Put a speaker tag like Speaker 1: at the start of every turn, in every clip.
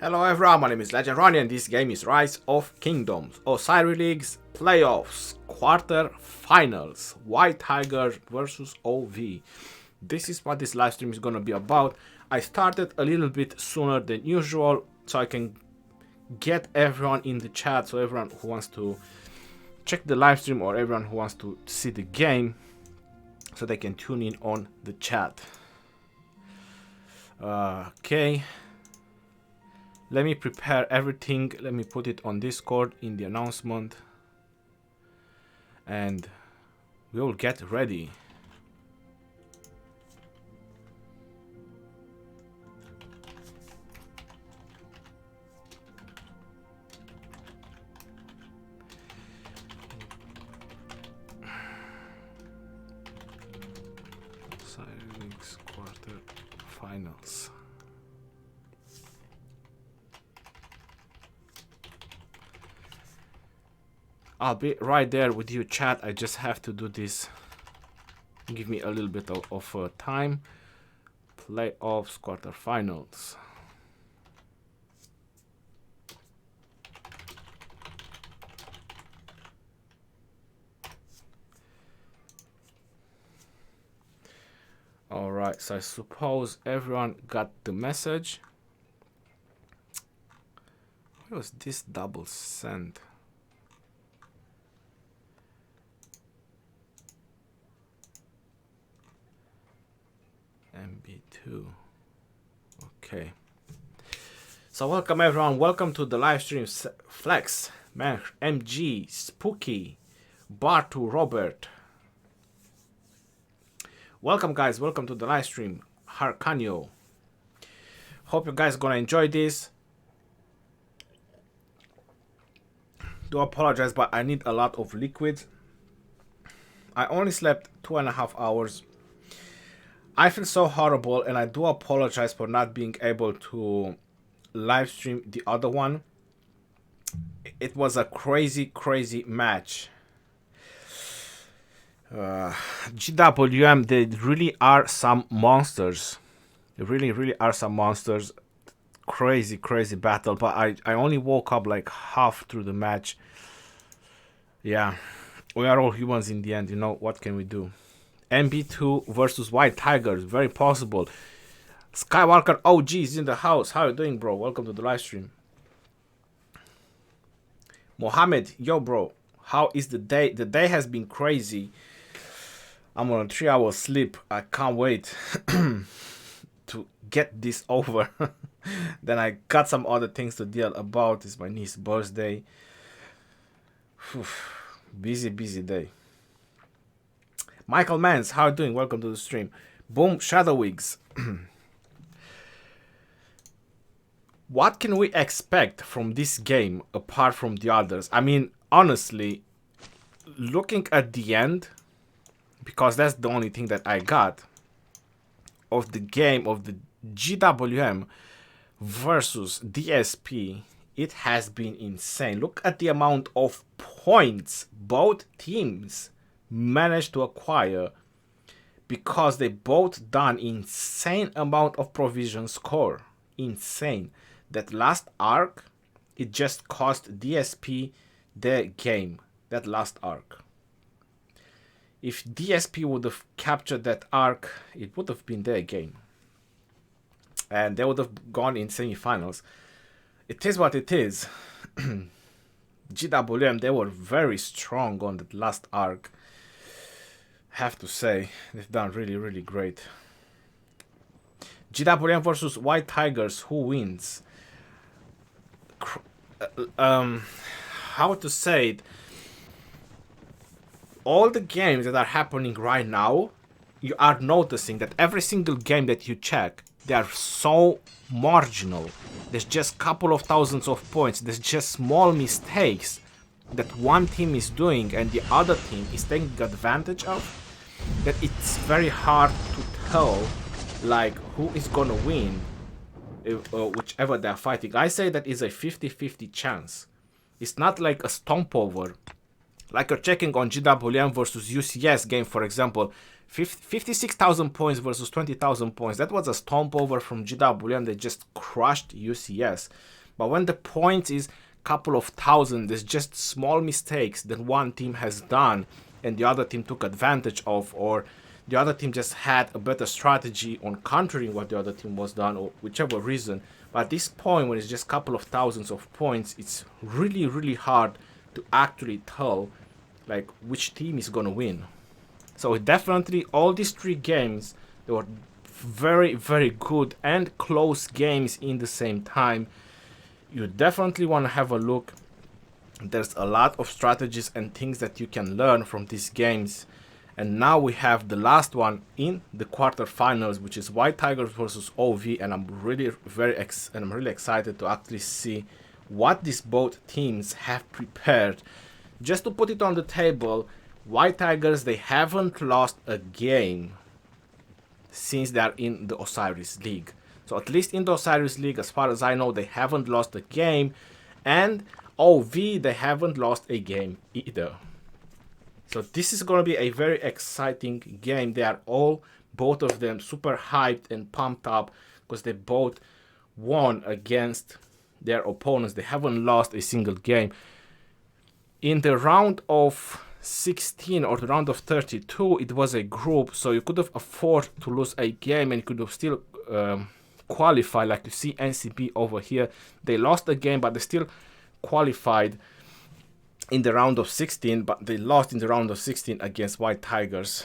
Speaker 1: Hello everyone, my name is Legend Ronnie and this game is Rise of Kingdoms, Osiris Leagues, Playoffs, Quarterfinals, White Tiger versus OV. This is what this live stream is gonna be about. I started a little bit sooner than usual so I can get everyone in the chat, so everyone who wants to check the live stream or everyone who wants to see the game, so they can tune in on the chat. Okay. Let me prepare everything. Let me put it on Discord in the announcement. And we will get ready. Osiris quarterfinals. I'll be right there with you, chat. I just have to do this. Give me a little bit of time. Playoffs, quarterfinals. Alright, so I suppose everyone got the message. Where was this double send? MB2. Okay. So welcome everyone. Welcome to the live stream. Flex, Man, MG, Spooky, Bartu, Robert. Welcome guys. Welcome to the live stream. Harkanyo. Hope you guys gonna enjoy this. Do apologize, but I need a lot of liquid. I only slept 2.5 hours. I feel so horrible and I do apologize for not being able to live stream the other one. It was a crazy match. GWM, they really are some monsters. They really are some monsters. Crazy battle, but I only woke up like half through the match. Yeah, we are all humans in the end, you know, what can we do? MB2 versus White Tigers, very possible. Skywalker OG is in the house. How you doing, bro? Welcome to the live stream. Mohammed, yo, bro. How is the day? The day has been crazy. I'm on a 3-hour sleep. I can't wait to get this over. Then I got some other things to deal about. It's my niece's birthday. Whew. Busy day. Michael Mans, how are you doing? Welcome to the stream. Boom, Shadowwigs. What can we expect from this game apart from the others? I mean, honestly, looking at the end, because that's the only thing that I got of the game of the GWM versus DSP, it has been insane. Look at the amount of points both teams managed to acquire because they both done insane amount of provision score. Insane. That last arc, it just cost DSP the game. That last arc. If DSP would have captured that arc, it would have been their game. And they would have gone in semifinals. It is what it is. GWM, they were very strong on that last arc. Have to say, they've done really great. GWM versus White Tigers, who wins? How to say it? All the games that are happening right now, you are noticing that every single game that you check, they are so marginal. There's just a couple of thousands of points. There's just small mistakes that one team is doing and the other team is taking advantage of, that it's very hard to tell like who is gonna win whichever they're fighting. I say that is a 50-50 chance. It's not like a stomp over Like you're checking on GWM versus UCS game, for example, 56,000 points versus 20,000 points. That was a stomp over from GWM. They just crushed UCS. But when the point is couple of thousand, there's just small mistakes that one team has done and the other team took advantage of, or the other team just had a better strategy on countering what the other team was done, or whichever reason. But at this point, when it's just a couple of thousands of points, it's really, really hard to actually tell like which team is gonna win. So definitely all these three games, they were very, very good and close games in the same time. You definitely want to have a look. There's a lot of strategies and things that you can learn from these games. And now we have the last one in the quarterfinals, which is White Tigers versus OV, and I'm really excited to actually see what these both teams have prepared. Just to put it on the table, White Tigers, they haven't lost a game since they are in the Osiris League. So at least in the Osiris League, as far as I know, they haven't lost a game. And OV, they haven't lost a game either. So this is going to be a very exciting game. They are all, both of them, super hyped and pumped up because they both won against their opponents. They haven't lost a single game. In the round of 16 or the round of 32, it was a group, so you could have afforded to lose a game and you could have still qualified. Like you see NCB over here, they lost the game, but they still qualified in the round of 16, but they lost in the round of 16 against White Tigers.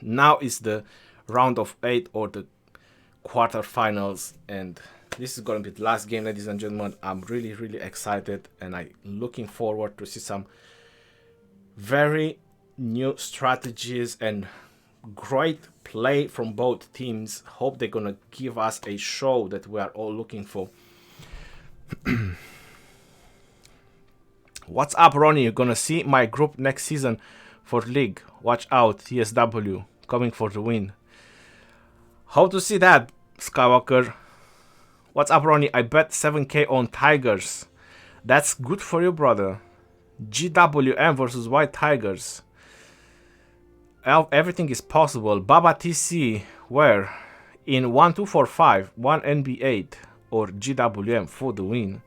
Speaker 1: Now is the round of 8 or the quarterfinals, and this is going to be the last game, ladies and gentlemen. I'm really, really excited, and I'm looking forward to see some very new strategies and great play from both teams. Hope they're going to give us a show that we are all looking for. What's up, Ronnie? You're gonna see my group next season for League. Watch out, TSW coming for the win. How to see that, Skywalker? What's up, Ronnie? I bet 7k on Tigers. That's good for you, brother. GWM versus White Tigers. Everything is possible. Baba TC, where? In 1245, 1NB8 or GWM for the win.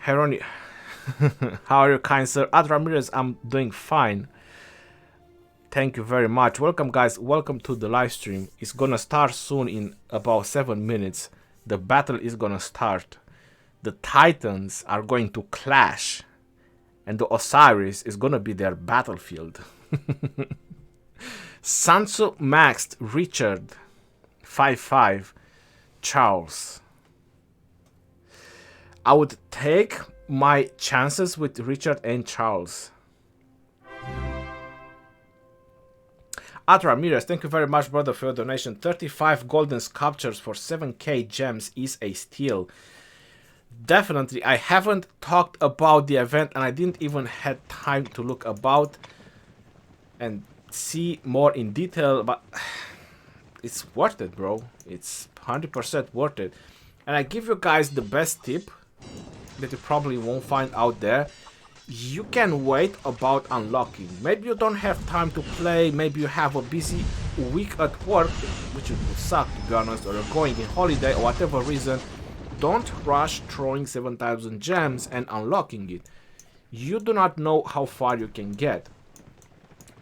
Speaker 1: Hey Ronnie, how are you, kind sir? Ad Ramirez, I'm doing fine. Thank you very much. Welcome, guys. Welcome to the live stream. It's gonna start soon in about 7 minutes. The battle is gonna start. The Titans are going to clash, and the Osiris is gonna be their battlefield. Sansu maxed Richard 5-5 Charles. I would take my chances with Richard and Charles. At Ramirez, thank you very much, brother, for your donation. 35 golden sculptures for 7k gems is a steal. Definitely, I haven't talked about the event, and I didn't even have time to look about and see more in detail, but it's worth it, bro. It's 100% worth it. And I give you guys the best tip that you probably won't find out there. You can wait about unlocking. Maybe you don't have time to play, maybe you have a busy week at work, which would suck to be honest, or you're going in holiday or whatever reason. Don't rush throwing 7,000 gems and unlocking it. You do not know how far you can get.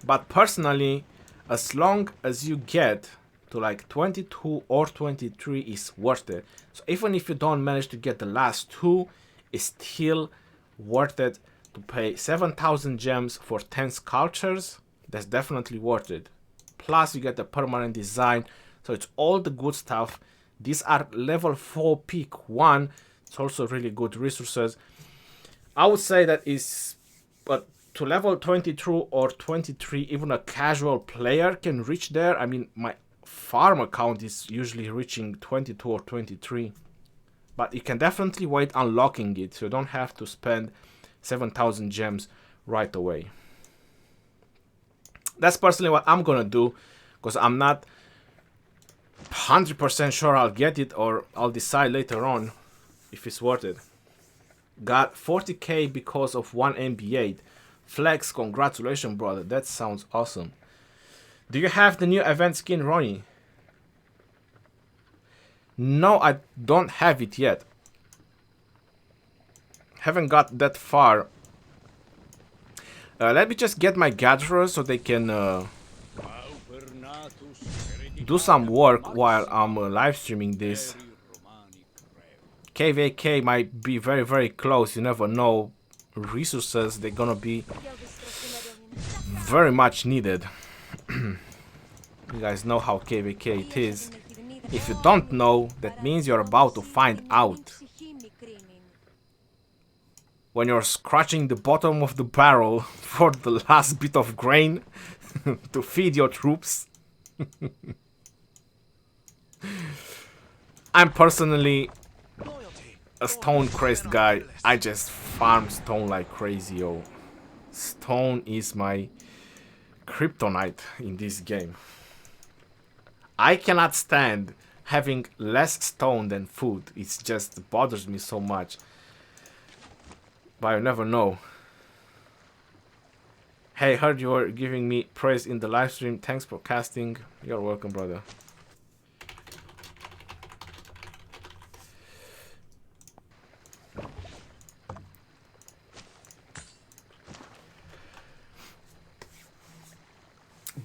Speaker 1: But personally, as long as you get to like 22 or 23 is worth it. So even if you don't manage to get the last two, it's still worth it to pay 7,000 gems for 10 sculptures. That's definitely worth it. Plus you get the permanent design, so it's all the good stuff. These are level 4 peak 1. It's also really good resources. I would say that is, but to level 22 or 23, even a casual player can reach there. I mean, my farm account is usually reaching 22 or 23, but you can definitely wait unlocking it, so you don't have to spend 7,000 gems right away. That's personally what I'm gonna do, because I'm not 100% sure I'll get it, or I'll decide later on if it's worth it. Got 40k because of one MB8. Flex, congratulations, brother. That sounds awesome. Do you have the new event skin, Ronnie? No, I don't have it yet. Haven't got that far. Let me just get my gatherers so they can do some work while I'm live streaming this. KVK might be very, very close. You never know. Resources, they're gonna be very much needed. You guys know how KVK it is. If you don't know, that means you're about to find out. When you're scratching the bottom of the barrel for the last bit of grain to feed your troops. I'm personally a stone crazed guy. I just farm stone like crazy, yo. Stone is my kryptonite in this game. I cannot stand having less stone than food. It just bothers me so much. But you never know. Hey, heard you were giving me praise in the live stream. Thanks for casting. You're welcome, brother.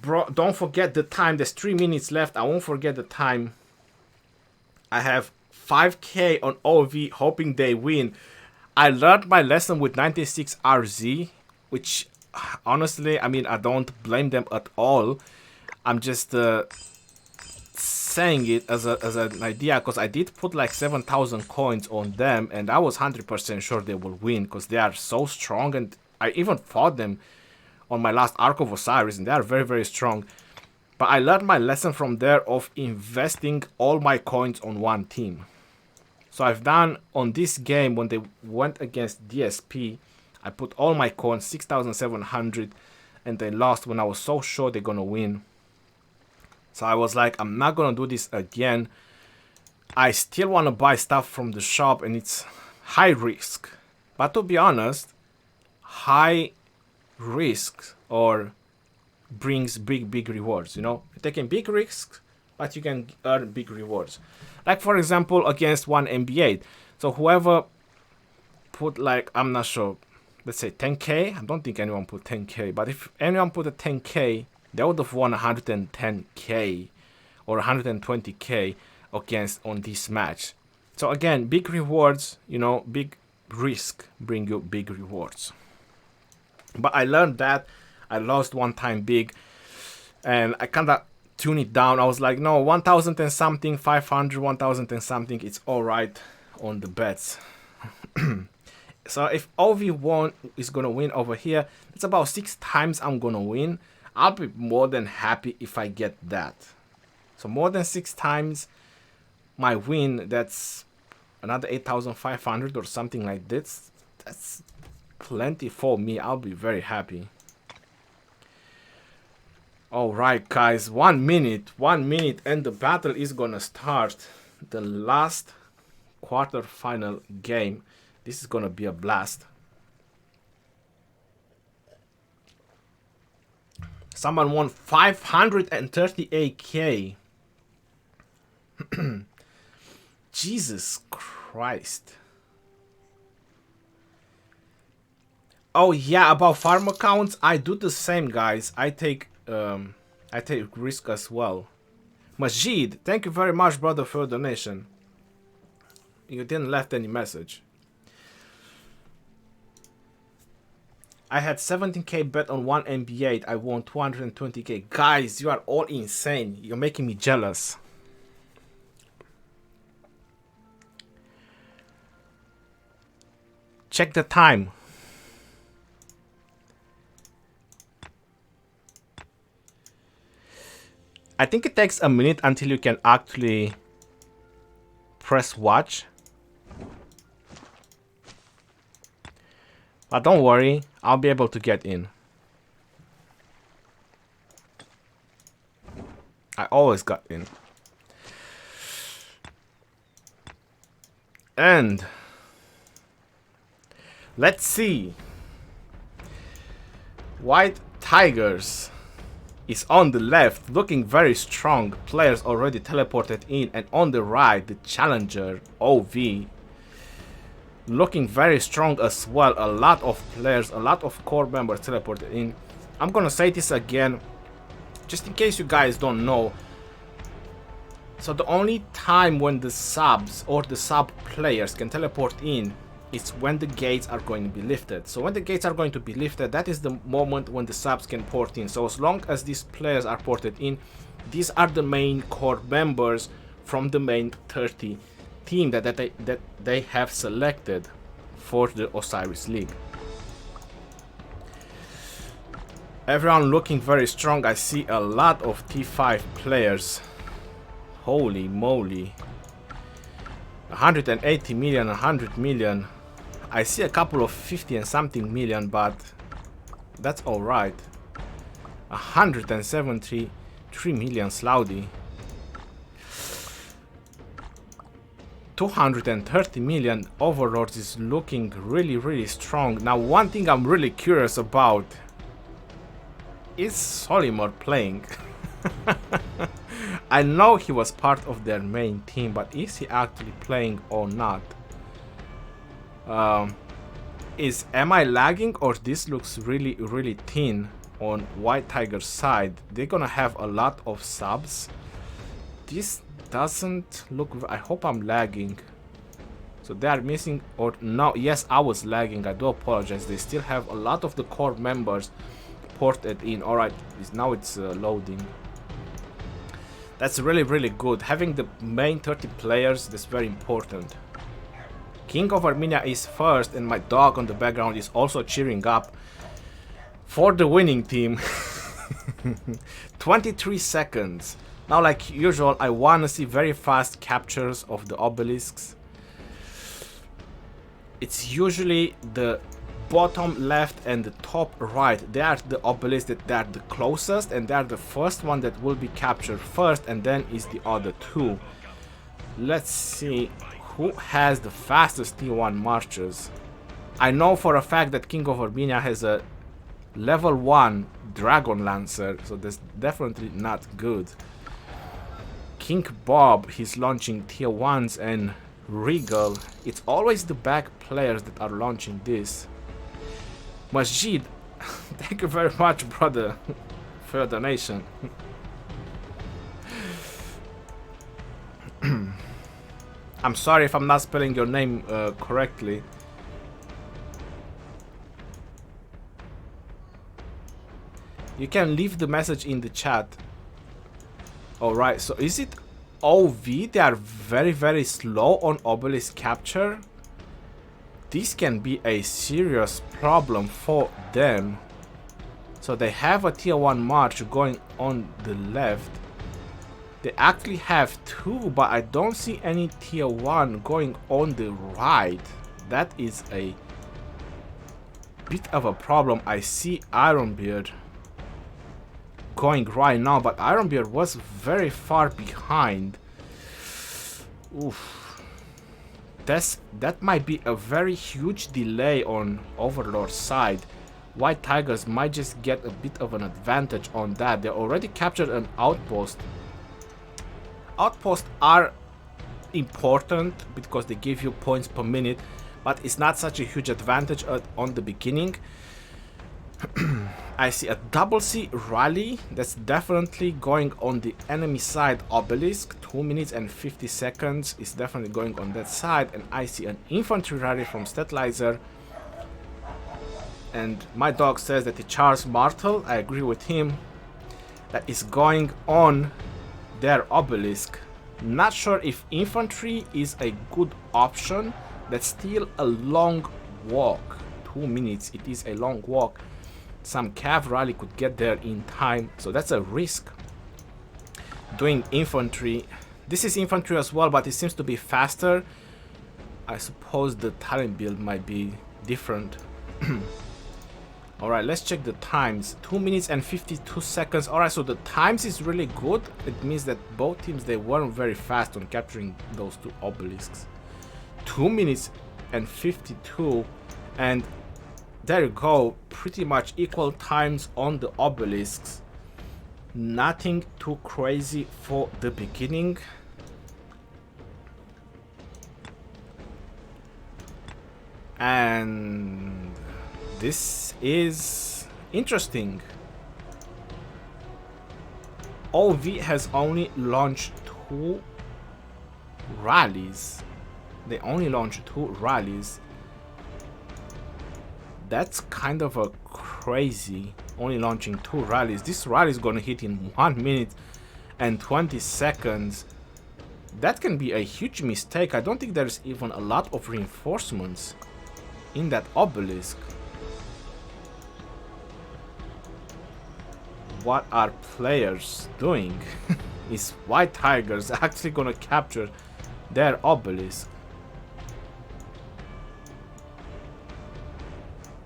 Speaker 1: Bro, don't forget the time. There's 3 minutes left. I won't forget the time. I have 5k on OV, hoping they win. I learned my lesson with 96 RZ, which honestly, I mean, I don't blame them at all. I'm just saying it as an idea, because I did put like 7,000 coins on them, and I was 100% sure they will win, because they are so strong, and I even fought them on my last Arc of Osiris, and they are very, very strong. But I learned my lesson from there of investing all my coins on one team. So I've done on this game when they went against DSP, I put all my coins, 6,700, and they lost when I was so sure they're gonna win. So I was like, I'm not gonna do this again. I still wanna buy stuff from the shop, and it's high risk. But to be honest, high risk or brings big rewards, you know? You're taking big risks, but you can earn big rewards. Like for example, against one MB8. So whoever put like, I'm not sure, let's say 10k. I don't think anyone put 10k, but if anyone put a 10k, they would have won 110k or 120k against on this match. So again, big rewards, you know, big risk bring you big rewards. But I learned that. I lost one time big, and I kind of tune it down. I was like, no, 1,000 and something, 500, 1,000 and something, it's all right on the bets. So if OV1 is gonna win over here, it's about 6 times I'm gonna win. I'll be more than happy if I get that. So more than 6 times my win, that's another 8,500 or something like this. That's plenty for me. I'll be very happy. Alright guys, 1 minute, and the battle is gonna start. The last quarterfinal game. This is gonna be a blast. Someone won 538k. Jesus Christ. Oh yeah, about farm accounts, I do the same, guys. I take risk as well. Majid, thank you very much, brother, for your donation. You didn't left any message. I had 17k bet on one MB8. I won 220k. Guys, you are all insane. You're making me jealous. Check the time. I think it takes a minute until you can actually press watch. But don't worry, I'll be able to get in. I always got in. And Let's see. White Tigers is on the left, looking very strong. Players already teleported in, and on the right, the Challenger OV looking very strong as well. A lot of players, a lot of core members teleported in. I'm gonna say this again, just in case you guys don't know. So the only time when the subs or the sub players can teleport in is when the gates are going to be lifted. So when the gates are going to be lifted, that is the moment when the subs can port in. So as long as these players are ported in, these are the main core members from the main 30 team that they have selected for the Osiris League. Everyone looking very strong. I see a lot of T5 players. Holy moly. 180 million, 100 million. I see a couple of 50 and something million, but that's alright. 173 million Slaudi. 230 million Overlords is looking really strong. Now one thing I'm really curious about is Solimar playing. I know he was part of their main team, but is he actually playing or not? Am I lagging, or this looks really thin on White Tiger's side? They're gonna have a lot of subs. This doesn't look. I hope I'm lagging. So they are missing, or no? Yes, I was lagging. I do apologize. They still have a lot of the core members ported in. All right, now it's loading. That's really good. Having the main 30 players, that's very important. King of Armenia is first, and my dog on the background is also cheering up for the winning team. 23 seconds. Now, like usual, I want to see very fast captures of the obelisks. It's usually the bottom left and the top right. They are the obelisks that they are the closest, and they are the first one that will be captured first, and then is the other two. Let's see who has the fastest T1 marches. I know for a fact that King of Armenia has a level 1 Dragon Lancer, so that's definitely not good. King Bob, he's launching tier 1s, and Regal, it's always the back players that are launching this. Majid, thank you very much, brother, for your donation. I'm sorry if I'm not spelling your name correctly. You can leave the message in the chat. Alright, so is it OV? They are very slow on obelisk capture. This can be a serious problem for them. So they have a tier 1 march going on the left. They actually have two, but I don't see any tier 1 going on the right. That is a bit of a problem. I see Ironbeard going right now, but Ironbeard was very far behind. Oof. That might be a very huge delay on Overlord's side. White Tigers might just get a bit of an advantage on that. They already captured an outpost. Outposts are important because they give you points per minute, but it's not such a huge advantage on the beginning. I see a double C rally that's definitely going on the enemy side obelisk. 2 minutes and 50 seconds is definitely going on that side, and I see an infantry rally from Statlizer. And my dog says that the Charles Martel, I agree with him, that is going on their obelisk. Not sure if infantry is a good option. That's still a long walk. 2 minutes, it is a long walk. Some cavalry could get there in time, so that's a risk. Doing infantry. This is infantry as well, but it seems to be faster. I suppose the talent build might be different. Alright, let's check the times. 2 minutes and 52 seconds. Alright, so the times is really good. It means that both teams, they weren't very fast on capturing those two obelisks. 2 minutes and 52. And there you go, pretty much equal times on the obelisks. Nothing too crazy for the beginning. And this is interesting. OV has only launched 2 rallies. They only launched 2 rallies. That's kind of a crazy, only launching 2 rallies. This rally is gonna hit in 1 minute and 20 seconds. That can be a huge mistake. I don't think there's even a lot of reinforcements in that obelisk. What are players doing? Is White Tigers actually gonna capture their obelisk?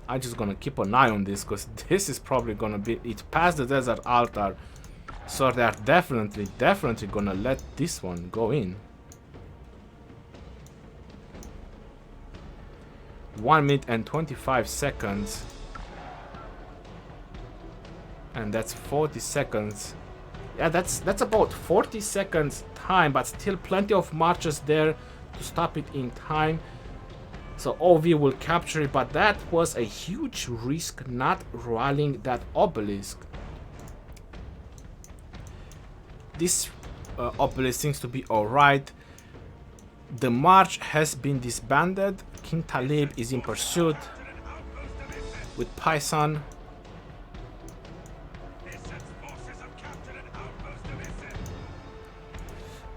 Speaker 1: I'm just gonna keep an eye on this, because this is probably gonna be it past the desert altar, so they're definitely gonna let this one go in. 1 minute and 25 seconds, and that's 40 seconds. Yeah, that's about 40 seconds time, but still plenty of marches there to stop it in time. So OV will capture it, but that was a huge risk not rallying that obelisk. This obelisk seems to be alright. The march has been disbanded. King Talib is in pursuit with Python.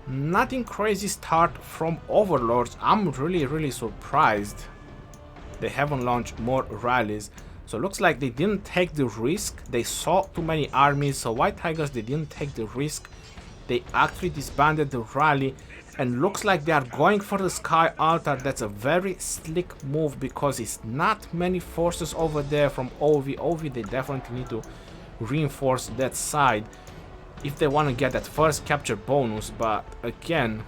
Speaker 1: Nothing crazy start from Overlords. I'm really surprised they haven't launched more rallies. So looks like they didn't take the risk. They saw too many armies, so White Tigers, they didn't take the risk. They actually disbanded the rally, and looks like they are going for the Sky Altar. That's a very slick move, because it's not many forces over there from OV. OV, they definitely need to reinforce that side if they want to get that first capture bonus. But again,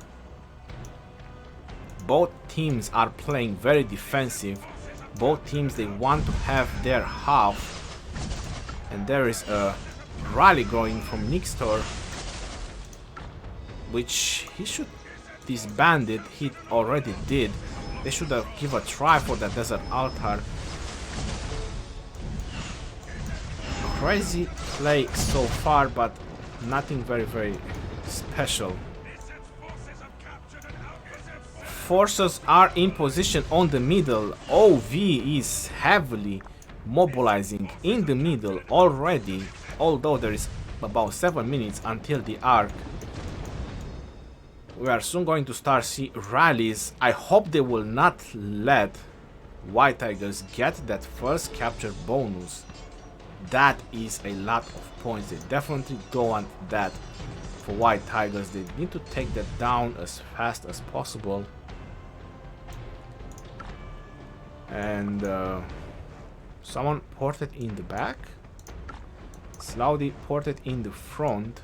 Speaker 1: both teams are playing very defensive. Both teams, they want to have their half. And there is a rally going from Nixtor, which he should disband it. He already did. They should have given a try for the desert altar. Crazy play so far, but nothing very special. Forces are in position on the middle. OV is heavily mobilizing in the middle already, although there is about 7 minutes until the arc. We are soon going to start see rallies. I hope they will not let White Tigers get that first capture bonus. That is a lot of points. They definitely don't want that for White Tigers. They need to take that down as fast as possible. And someone ported in the back. Slaudi ported in the front.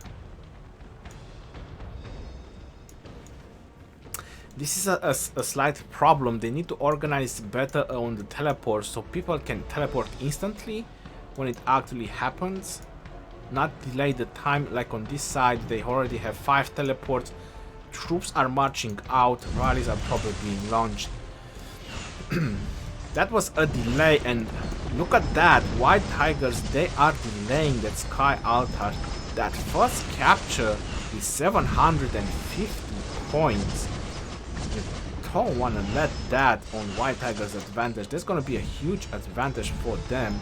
Speaker 1: This is a slight problem. They need to organize better on the teleport, so people can teleport instantly when it actually happens, not delay the time. Like on this side, they already have 5 teleports. Troops are marching out. Rallies are probably being launched. That was a delay, and look at that. White Tigers, they are delaying that Sky Altar. That first capture is 750 points. You don't want to let that on White Tigers' advantage. There's going to be a huge advantage for them.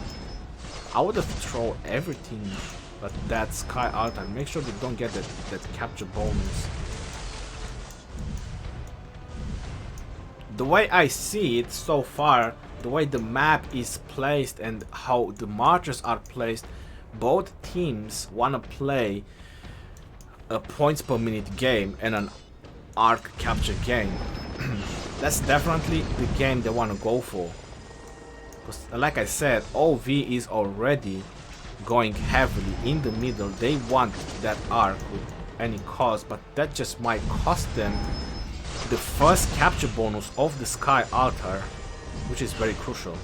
Speaker 1: I would have thrown everything but that Sky Altar. Make sure they don't get that capture bonus. The way I see it so far, the way the map is placed and how the marchers are placed, both teams want to play a points per minute game and an arc capture game. That's definitely the game they want to go for. Because like I said, OV is already going heavily in the middle. They want that arc with any cost, but that just might cost them the first capture bonus of the Sky Altar. which is very crucial.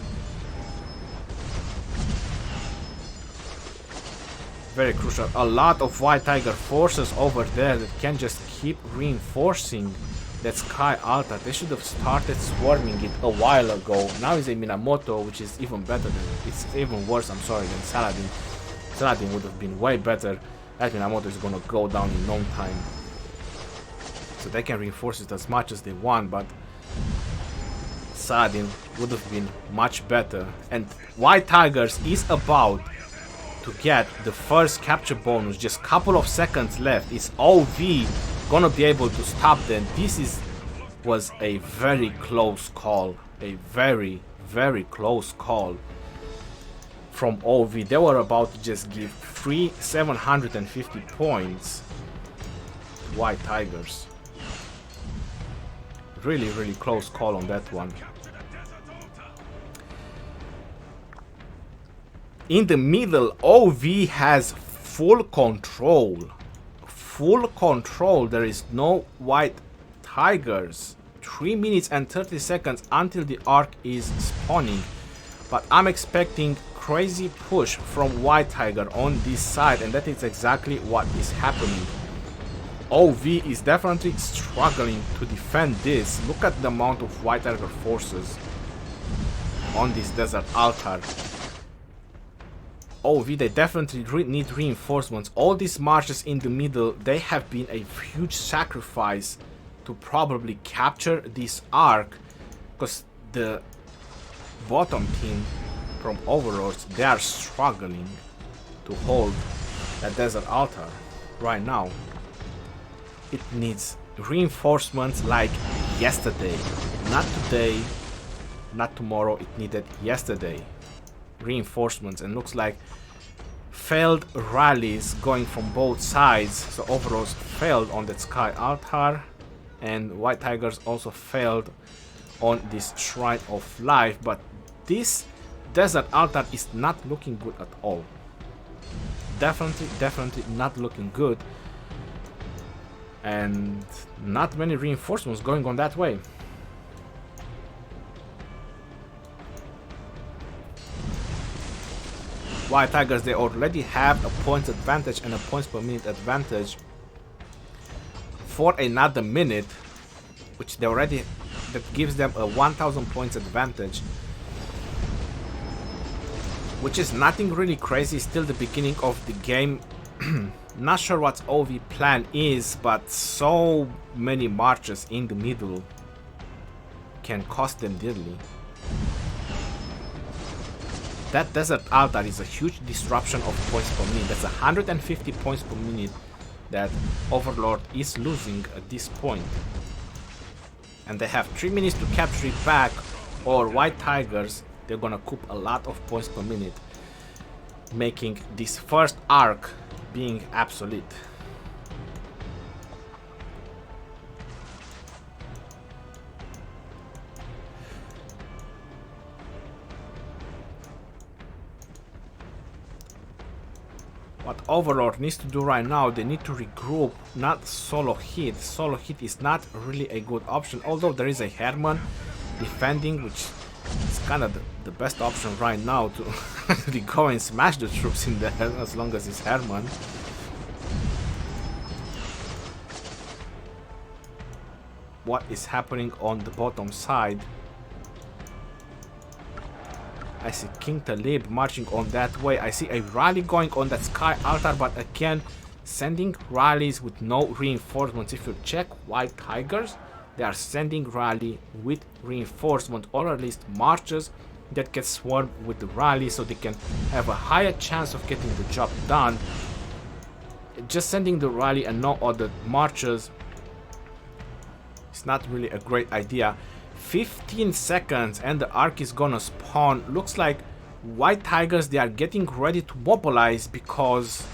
Speaker 1: Very crucial. A lot of White Tiger forces over there that can just keep reinforcing that Sky Altar. They should have started swarming it a while ago. Now is a Minamoto, which is even better than, it's even worse, I'm sorry, than Saladin. Saladin would have been way better. That Minamoto is gonna go down in no time. So they can reinforce it as much as they want, but Saladin would have been much better. And White Tigers is about to get the first capture bonus. Just couple of seconds left. Is OV gonna be able to stop them? This was a very close call. A very, very close call from OV. They were about to just give free 750 points to White Tigers. Really, really close call on that one. In the middle, OV has full control. Full control. There is no White Tigers. 3 minutes and 30 seconds until the arc is spawning. But I'm expecting crazy push from White Tiger on this side, and that is exactly what is happening. OV is definitely struggling to defend this. Look at the amount of White Tiger forces on this desert altar. OV, they definitely need reinforcements. All these marches in the middle, they have been a huge sacrifice to probably capture this arc, because the bottom team from Overlords, they are struggling to hold that desert altar right now. It needs reinforcements like yesterday, not today, not tomorrow. It needed yesterday reinforcements, and looks like failed rallies going from both sides. So Overlords failed on that Sky Altar, and White Tigers also failed on this Shrine of Life. But this desert altar is not looking good at all. Definitely not looking good, and not many reinforcements going on that way. White Tigers, they already have a points advantage and a points per minute advantage for another minute, which they already, that gives them a 1000 points advantage, which is nothing really crazy. Still the beginning of the game. Not sure what OV plan is, but so many marches in the middle can cost them dearly. That desert altar is a huge disruption of points per minute. That's 150 points per minute that Overlord is losing at this point. And they have 3 minutes to capture it back, or White Tigers, they're gonna coup a lot of points per minute, making this first arc being obsolete. What Overlord needs to do right now, they need to regroup, not solo hit. Solo hit is not really a good option, although there is a Herman defending, which is kind of the best option right now to actually go and smash the troops in there, as long as it's Herman. What is happening on the bottom side? I see King Talib marching on that way. I see a rally going on that Sky Altar, but again, sending rallies with no reinforcements. If you check White Tigers, they are sending rally with reinforcement, or at least marches that get swarmed with the rally, so they can have a higher chance of getting the job done. Just sending the rally and no other marches, it's not really a great idea. 15 seconds and the arc is gonna spawn. Looks like White Tigers, they are getting ready to mobilize, because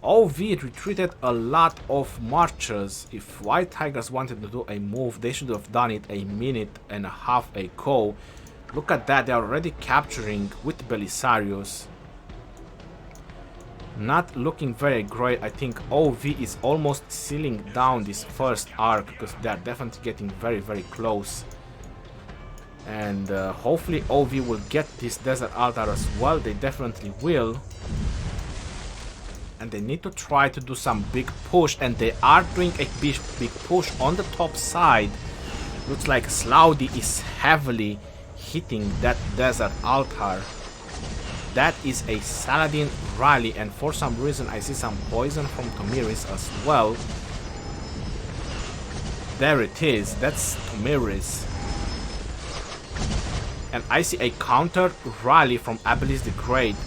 Speaker 1: OV retreated a lot of marches. If White Tigers wanted to do a move, they should have done it a minute and a half ago. Look at that, they're already capturing with Belisarius. Not looking very great. I think OV is almost sealing down this first arc, because they are definitely getting very, very close And hopefully OV will get this desert altar as well. They definitely will. And they need to try to do some big push. And they are doing a big push on the top side. Looks like Slaudi is heavily hitting that desert altar. That is a Saladin rally. And for some reason I see some poison from Tomiris as well. There it is. That's Tomiris. And I see a counter rally from Abelis the Great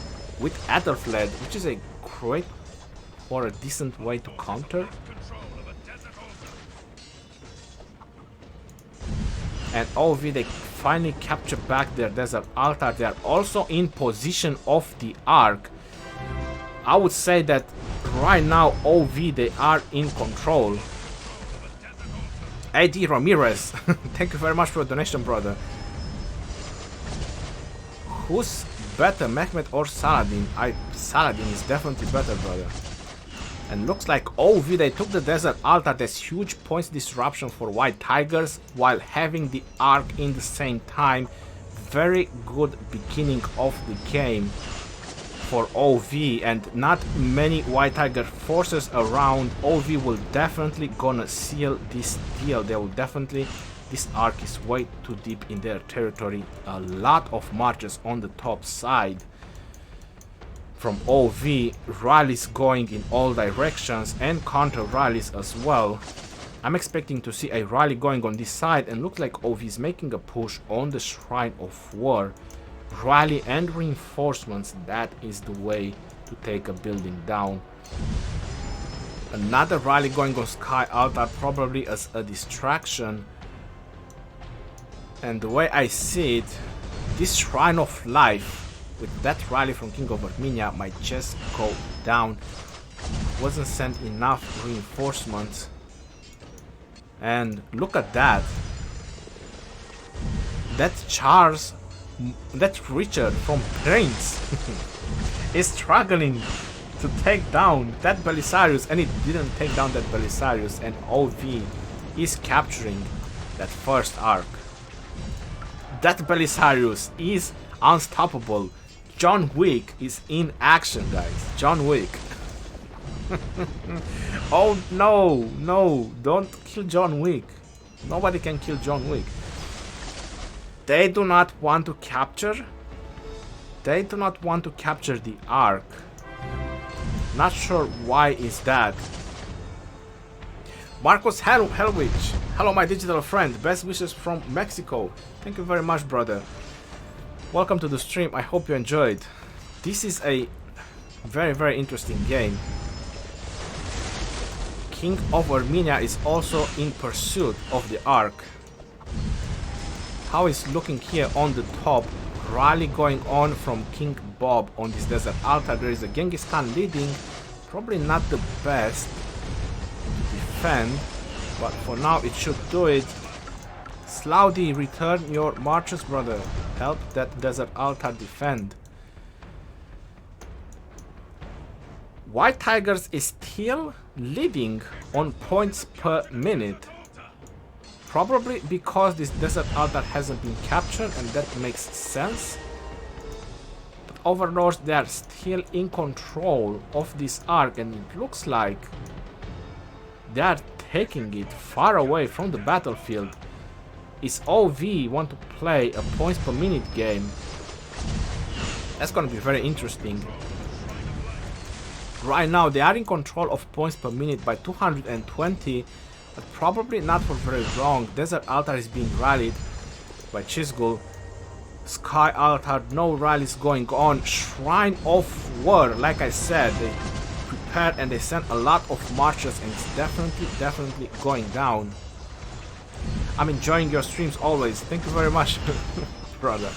Speaker 1: with Aethelflaed, which is a great or a decent way to counter. And OV, they finally capture back their desert altar. They are also in position of the arc. I would say that right now OV, they are in control. AD Ramirez, thank you very much for the donation, brother. Who's better, Mehmet or Saladin? Saladin is definitely better, brother. And looks like OV, they took the desert altar. There's huge points disruption for White Tigers while having the arc in the same time. Very good beginning of the game for OV, and not many White Tiger forces around. OV will definitely gonna seal this deal. They will definitely... This arc is way too deep in their territory. A lot of marches on the top side from OV. Rallies going in all directions and counter rallies as well. I'm expecting to see a rally going on this side, and looks like OV is making a push on the Shrine of War. Rally and reinforcements, that is the way to take a building down. Another rally going on Sky Altar, probably as a distraction. And the way I see it, this Shrine of Life with that rally from King of Armenia might just go down. Wasn't sent enough reinforcements. And look at that. That Charles, that Richard from Prince is struggling to take down that Belisarius, and it didn't take down that Belisarius, and OV is capturing that first arc. That Belisarius is unstoppable. John Wick is in action, guys. John Wick. Oh no, no, don't kill John Wick. Nobody can kill John Wick. They do not want to capture. They do not want to capture the arc. Not sure why is that. Marcos Hellwich. Hello, my digital friend. Best wishes from Mexico. Thank you very much, brother. Welcome to the stream. I hope you enjoyed. This is a very, very interesting game. King of Armenia is also in pursuit of the arc. How is looking here on the top? Rally going on from King Bob on this desert altar. There is a Genghis Khan leading. Probably not the best to defend, but for now it should do it. Slaudi, return your marches, brother. Help that desert altar defend. White Tigers is still leading on points per minute. Probably because this desert altar hasn't been captured, and that makes sense. But Overlords, they are still in control of this arc, and it looks like they are taking it far away from the battlefield. Is OV want to play a points per minute game? That's gonna be very interesting. Right now they are in control of points per minute by 220, but probably not for very long. Desert Altar is being rallied by Chisgul. Sky Altar, no rallies going on. Shrine of War, like I said, they prepared and they sent a lot of marches, and it's definitely going down. I'm enjoying your streams always. Thank you very much, brother.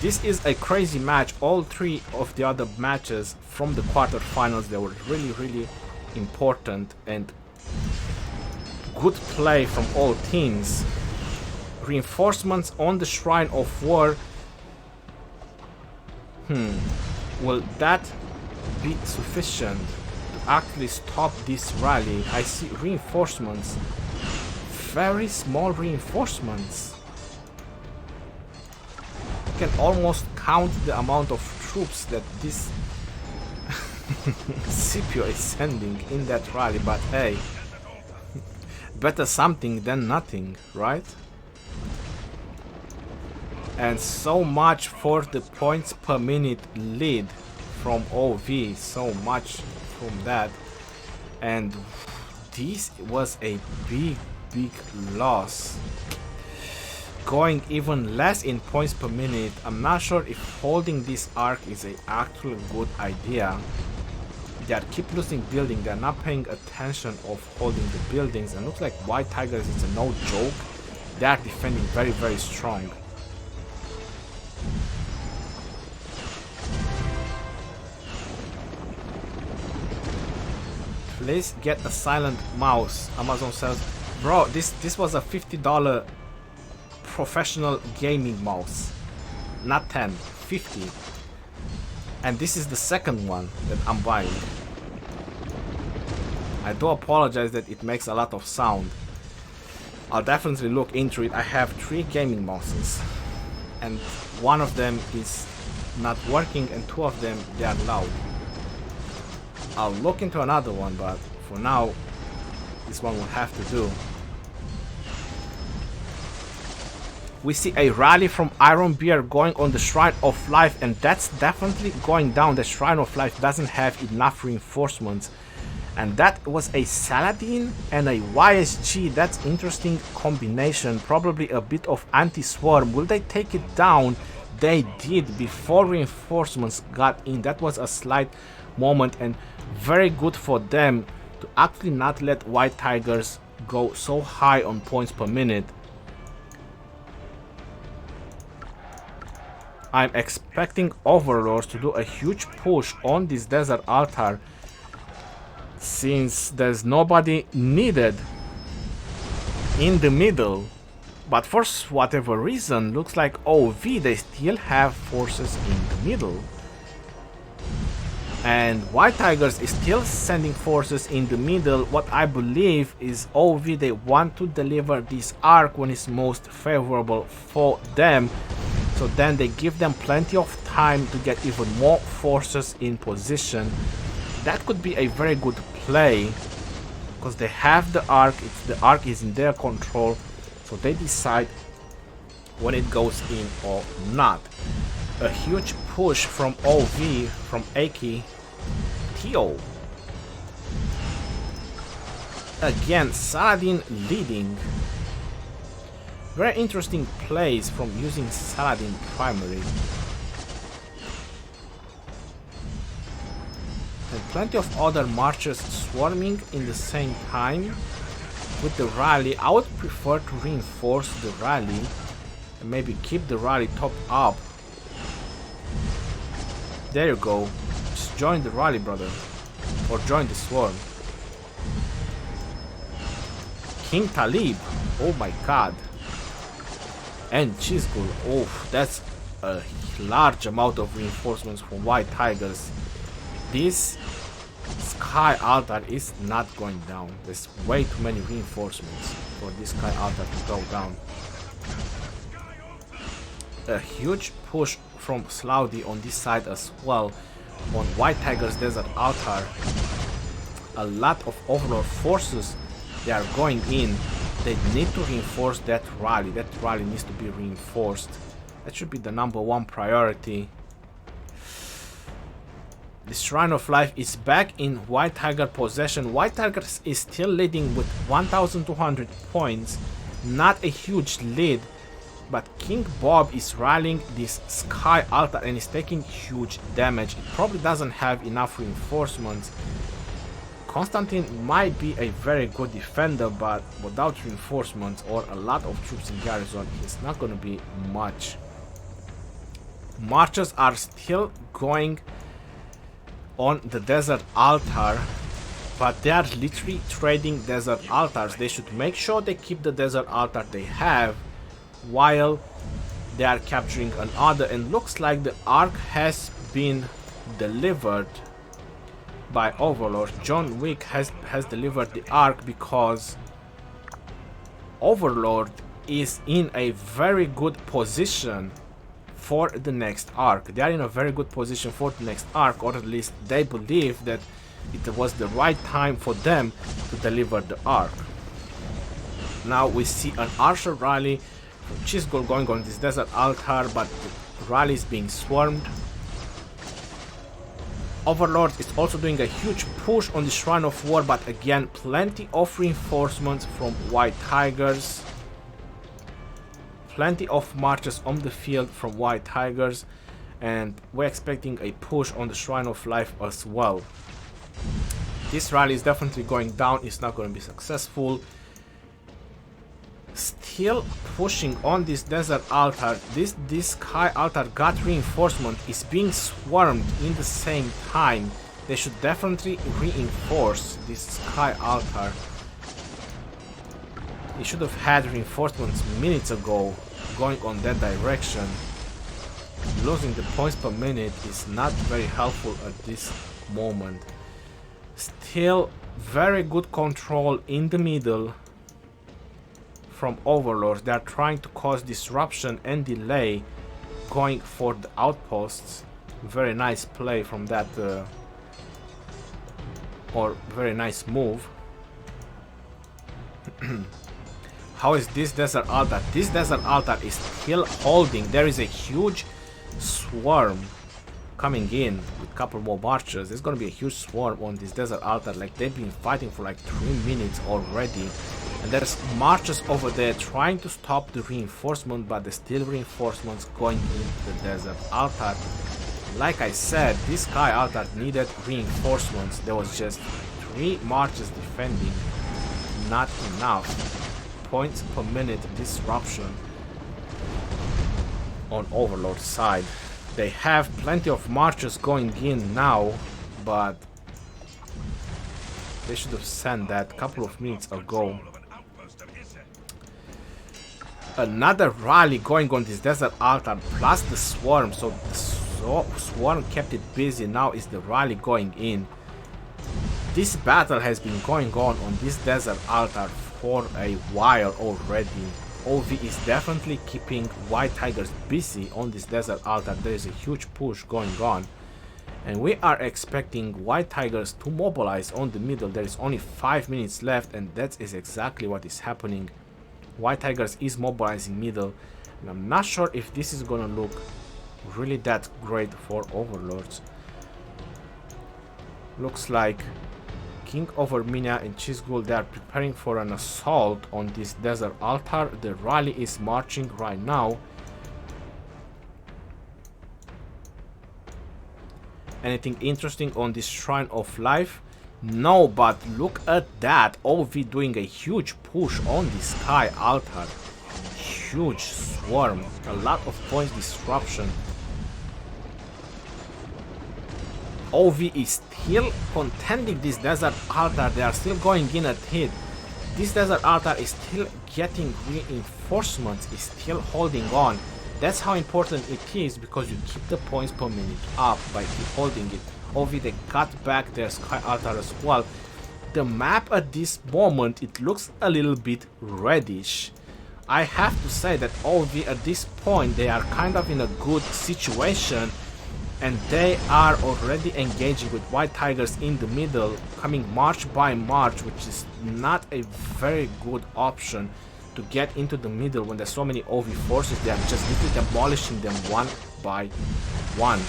Speaker 1: This is a crazy match. All three of the other matches from the quarterfinals, they were really important and good play from all teams. Reinforcements on the Shrine of War. Will that be sufficient to actually stop this rally? I see reinforcements very small reinforcements. You can almost count the amount of troops that this Scipio is sending in that rally, but hey, better something than nothing, right? And so much for the points per minute lead from OV, so much from that. And this was a big loss. Going even less in points per minute, I'm not sure if holding this arc is a actual good idea. They keep losing building, they're not paying attention of holding the buildings, and looks like White Tigers is a no joke. They are defending very strong. Please get a silent mouse. Amazon says, bro, this was a $50 professional gaming mouse, not 10, 50. And this is the second one that I'm buying. I do apologize that it makes a lot of sound. I'll definitely look into it. I have 3 gaming mouses, and one of them is not working, and 2 of them, they are loud. I'll look into another one, but for now, this one will have to do. We see a rally from Iron Bear going on the Shrine of Life, and that's definitely going down. The Shrine of Life doesn't have enough reinforcements. And that was a Saladin and a YSG. That's interesting combination. Probably a bit of anti-swarm. Will they take it down? They did before reinforcements got in. That was a slight moment, and very good for them to actually not let White Tigers go so high on points per minute. I'm expecting Overlords to do a huge push on this desert altar, since there's nobody needed in the middle. But for whatever reason, looks like OV, they still have forces in the middle. And White Tigers is still sending forces in the middle. What I believe is OV, they want to deliver this arc when it's most favorable for them. So then they give them plenty of time to get even more forces in position. That could be a very good play, because they have the arc. The arc is in their control. So they decide when it goes in or not. A huge push from OV, from Aki. Tio. Again, Saladin leading. Very interesting plays from using Saladin primary. And plenty of other marchers swarming in the same time. With the rally, I would prefer to reinforce the rally and maybe keep the rally topped up. There you go. Just join the rally, brother. Or join the swarm. King Talib. Oh my god. And Chizgul. Oh, that's a large amount of reinforcements from White Tigers. This Sky Altar is not going down. There's way too many reinforcements for this Sky Altar to go down. A huge push from Slaudi on this side as well. On White Tigers Desert Altar. A lot of Overlord forces, they are going in. They need to reinforce that rally. That rally needs to be reinforced. That should be the #1 priority. The Shrine of Life is back in White Tiger possession. White Tiger is still leading with 1,200 points. Not a huge lead, but King Bob is rallying this Sky Altar and is taking huge damage. It probably doesn't have enough reinforcements. Constantine might be a very good defender, but without reinforcements or a lot of troops in Garrison, it's not going to be much. Marchers are still going on the Desert Altar, but they are literally trading Desert Altars. They should make sure they keep the Desert Altar they have while they are capturing another, and looks like the Ark has been delivered by Overlord. John Wick has delivered the Ark because Overlord is in a very good position for the next arc. They are in a very good position for the next arc, or at least they believe that it was the right time for them to deliver the arc. Now we see an archer rally from Chisgul going on this desert altar, but the rally is being swarmed. Overlord is also doing a huge push on the Shrine of War, but again, plenty of reinforcements from White Tigers. Plenty of marches on the field from White Tigers, and we're expecting a push on the Shrine of Life as well. This rally is definitely going down, it's not going to be successful. Still pushing on this desert altar. This sky altar got reinforcement, is being swarmed in the same time. They should definitely reinforce this sky altar. They should have had reinforcements minutes ago going on that direction. Losing the points per minute is not very helpful at this moment. Still very good control in the middle from Overlords. They are trying to cause disruption and delay going for the outposts. Very nice play from that, or very nice move. How is this desert altar? This desert altar is still holding. There is a huge swarm coming in with a couple more marchers. There's gonna be a huge swarm on this desert altar. Like, they've been fighting for like 3 minutes already, and there's marchers over there trying to stop the reinforcement, but there's still reinforcements going into the desert altar. Like I said, this sky altar needed reinforcements. There was just 3 marches defending, not enough. Points per minute disruption on Overlord's side. They have plenty of marches going in now, but they should have sent that a couple of minutes ago. Another rally going on this desert altar, plus the swarm, so the swarm kept it busy. Now is the rally going in. This battle has been going on this desert altar for a while already. OV is definitely keeping White Tigers busy on this desert altar. There is a huge push going on, and we are expecting White Tigers to mobilize on the middle. There is only 5 minutes left, and that is exactly what is happening. White Tigers is mobilizing middle, and I'm not sure if this is gonna look really that great for Overlords. Looks like King of Armenia and Chisgul, they are preparing for an assault on this desert altar. The rally is marching right now. Anything interesting on this Shrine of Life? No, but look at that. OV doing a huge push on the sky altar. Huge swarm. A lot of points disruption. OV is still contending this desert altar. They are still going in at hit. This desert altar is still getting reinforcements, is still holding on. That's how important it is, because you keep the points per minute up by keep holding it. OV, they cut back their sky altar as well. The map at this moment, it looks a little bit reddish. I have to say that OV at this point, they are kind of in a good situation, and they are already engaging with White Tigers in the middle, coming march by march, which is not a very good option to get into the middle when there's so many OV forces. They are just literally demolishing them one by one.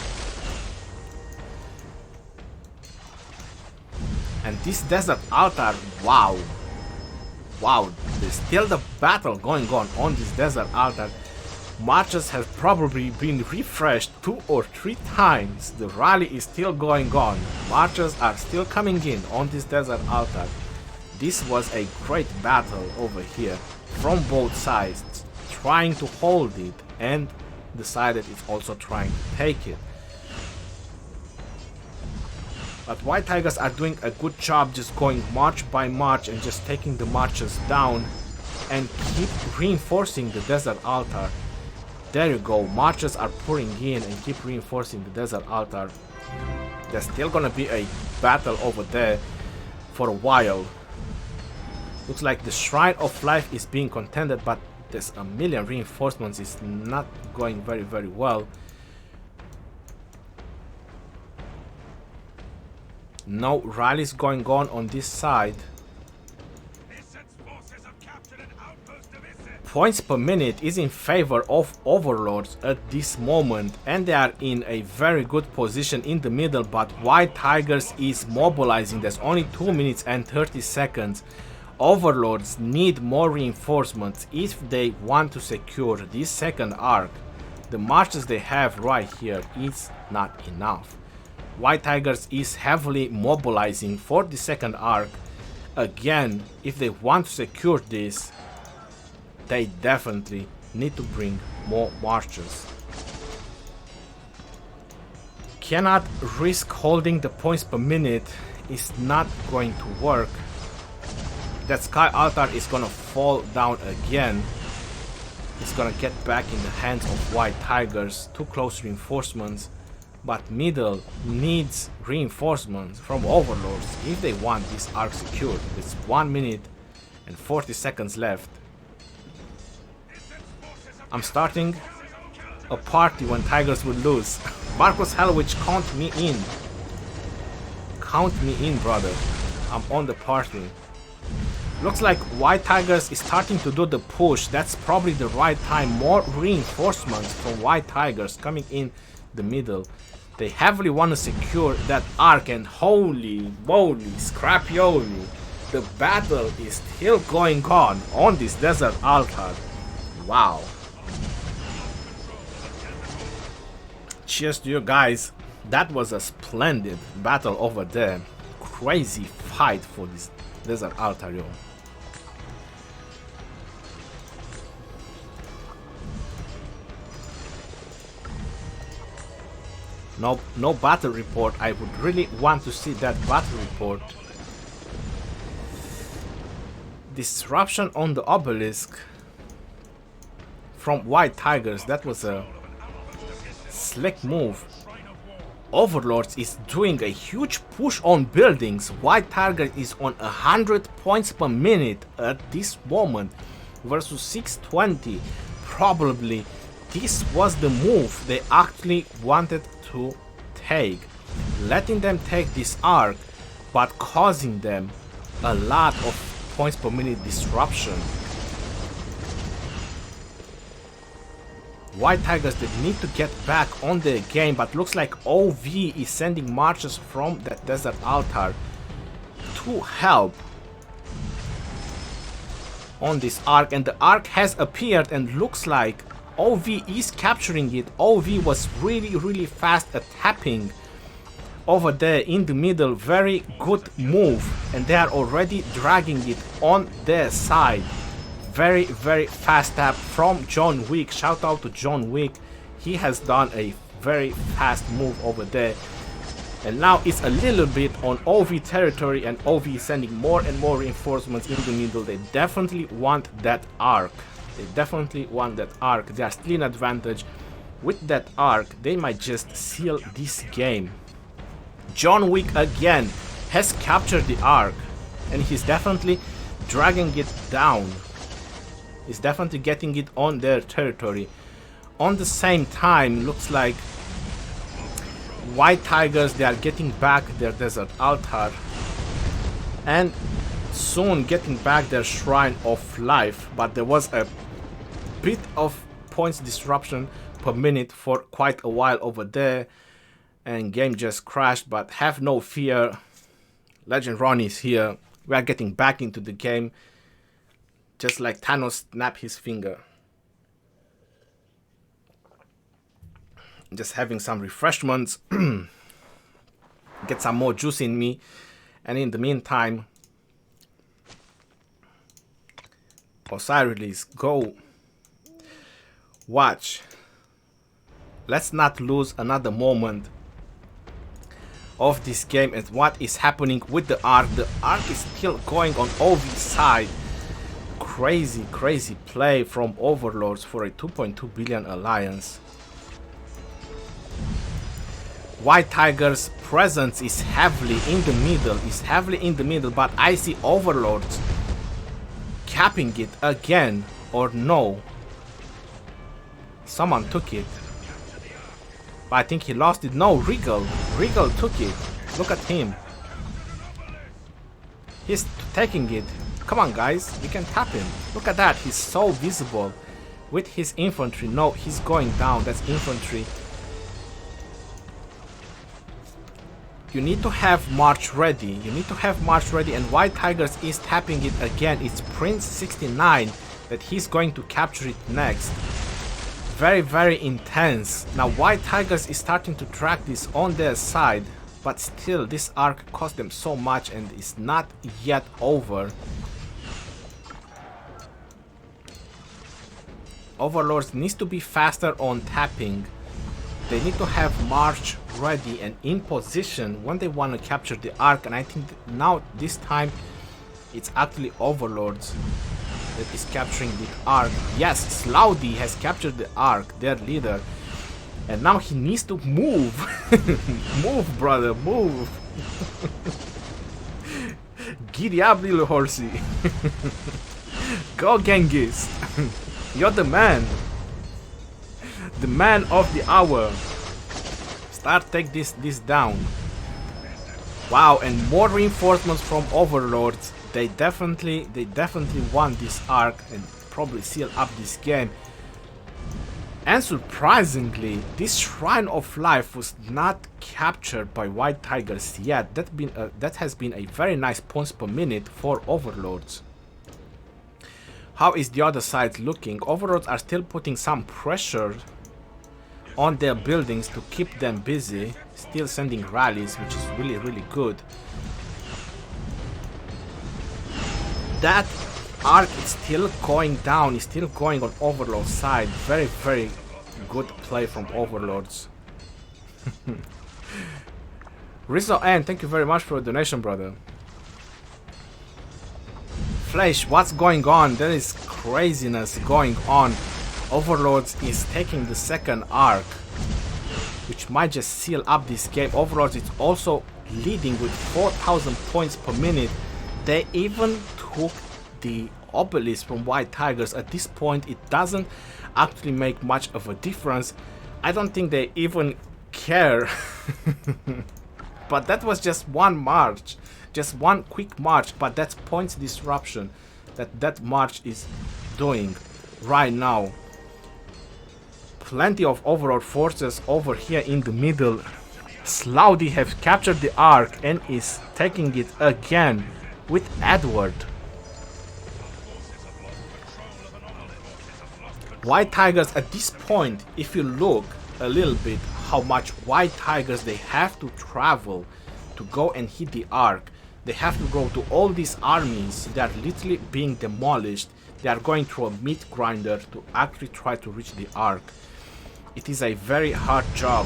Speaker 1: And this desert altar, wow, there's still the battle going on this desert altar. Marches have probably been refreshed 2 or 3 times. The rally is still going on. Marches are still coming in on this desert altar. This was a great battle over here from both sides, trying to hold it, and the side that is also trying to take it. But White Tigers are doing a good job just going march by march and just taking the marches down and keep reinforcing the desert altar. There you go, marches are pouring in and keep reinforcing the desert altar. There's still gonna be a battle over there for a while. Looks like the Shrine of Life is being contended, but there's a million reinforcements. It's not going very well. No rallies going on this side. Points per minute is in favor of Overlords at this moment, and they are in a very good position in the middle, but White Tigers is mobilizing. There's only 2 minutes and 30 seconds. Overlords need more reinforcements if they want to secure this second arc. The marches they have right here is not enough. White Tigers is heavily mobilizing for the second arc. Again, if they want to secure this, they definitely need to bring more marches. Cannot risk holding the points per minute. Is not going to work. That Sky Altar is gonna fall down again. It's gonna get back in the hands of White Tigers. Too close reinforcements. But middle needs reinforcements from Overlords if they want this arc secured. It's 1 minute and 40 seconds left. I'm starting a party when Tigers will lose. Marcus Hellwich, count me in. Count me in, brother. I'm on the party. Looks like White Tigers is starting to do the push. That's probably the right time. More reinforcements from White Tigers coming in the middle. They heavily want to secure that arc, and holy moly, scrapioli, the battle is still going on this desert altar. Wow. Cheers to you guys. That was a splendid battle over there. Crazy fight for this desert altar, yo. No battle report. I would really want to see that battle report. Disruption on the obelisk from White Tigers. That was a slick move. Overlords is doing a huge push on buildings. White Tiger is on 100 points per minute at this moment versus 620. Probably this was the move they actually wanted to take. Letting them take this arc, but causing them a lot of points per minute disruption. White Tigers, they need to get back on the game, but looks like OV is sending marches from that desert altar to help on this arc, and the arc has appeared and looks like OV is capturing it. OV was really fast at tapping over there in the middle. Very good move, and they are already dragging it on their side. Very fast tap from John Wick. Shout out to John Wick. He has done a very fast move over there. And now it's a little bit on OV territory, and OV is sending more and more reinforcements in the middle. They definitely want that arc. They definitely want that arc. They are still in advantage. With that arc, they might just seal this game. John Wick again has captured the arc, and he's definitely dragging it down. Is definitely getting it on their territory. On the same time, looks like White Tigers, they are getting back their desert altar and soon getting back their Shrine of Life, but there was a bit of points disruption per minute for quite a while over there, and game just crashed. But have no fear, Legend Ronnie is here. We are getting back into the game. Just like Thanos snapped his finger. Just having some refreshments. Get some more juice in me. And in the meantime, Osiris, go watch. Let's not lose another moment of this game and what is happening with the arc. The arc is still going on OV's side. Crazy play from Overlords for a 2.2 billion alliance. White Tiger's presence is heavily in the middle, but I see Overlords capping it again, or no? Someone took it. But I think he lost it. No, Regal took it. Look at him. He's taking it. Come on, guys, we can tap him. Look at that, he's so visible with his infantry. No, he's going down. That's infantry. You need to have march ready. You need to have march ready, and White Tigers is tapping it again. It's Prince 69 that he's going to capture it next. Very, very intense. Now White Tigers is starting to track this on their side, but still this arc cost them so much and is not yet over. Overlords needs to be faster on tapping. They need to have march ready and in position when they want to capture the arc, and I think now this time it's actually Overlords that is capturing the arc. Yes, Slowdy has captured the arc, their leader, and now he needs to move. Move, brother, move. Giddy up, little horsey. Go, Genghis. You're the man. The man of the hour. Start take this down. Wow, and more reinforcements from Overlords. They definitely won this arc and probably seal up this game. And surprisingly, this Shrine of Life was not captured by White Tigers yet. That has been a very nice points per minute for Overlords. How is the other side looking? Overlords are still putting some pressure on their buildings to keep them busy. Still sending rallies, which is really, really good. That arc is still going down, is still going on Overlord's side. Very, very good play from Overlords. Rizzo N, thank you very much for the donation, brother. Flash, what's going on? There is craziness going on. Overlords is taking the second arc, which might just seal up this game. Overlords is also leading with 4,000 points per minute. They even took the obelisk from White Tigers. At this point, it doesn't actually make much of a difference. I don't think they even care. But that was just one march. Just one quick march, but that's points disruption that march is doing right now. Plenty of Overlord forces over here in the middle. Slowdy have captured the arc and is taking it again with Edward. White Tigers at this point, if you look a little bit how much White Tigers they have to travel to go and hit the arc. They have to go to all these armies. They are literally being demolished. They are going through a meat grinder to actually try to reach the arc. It is a very hard job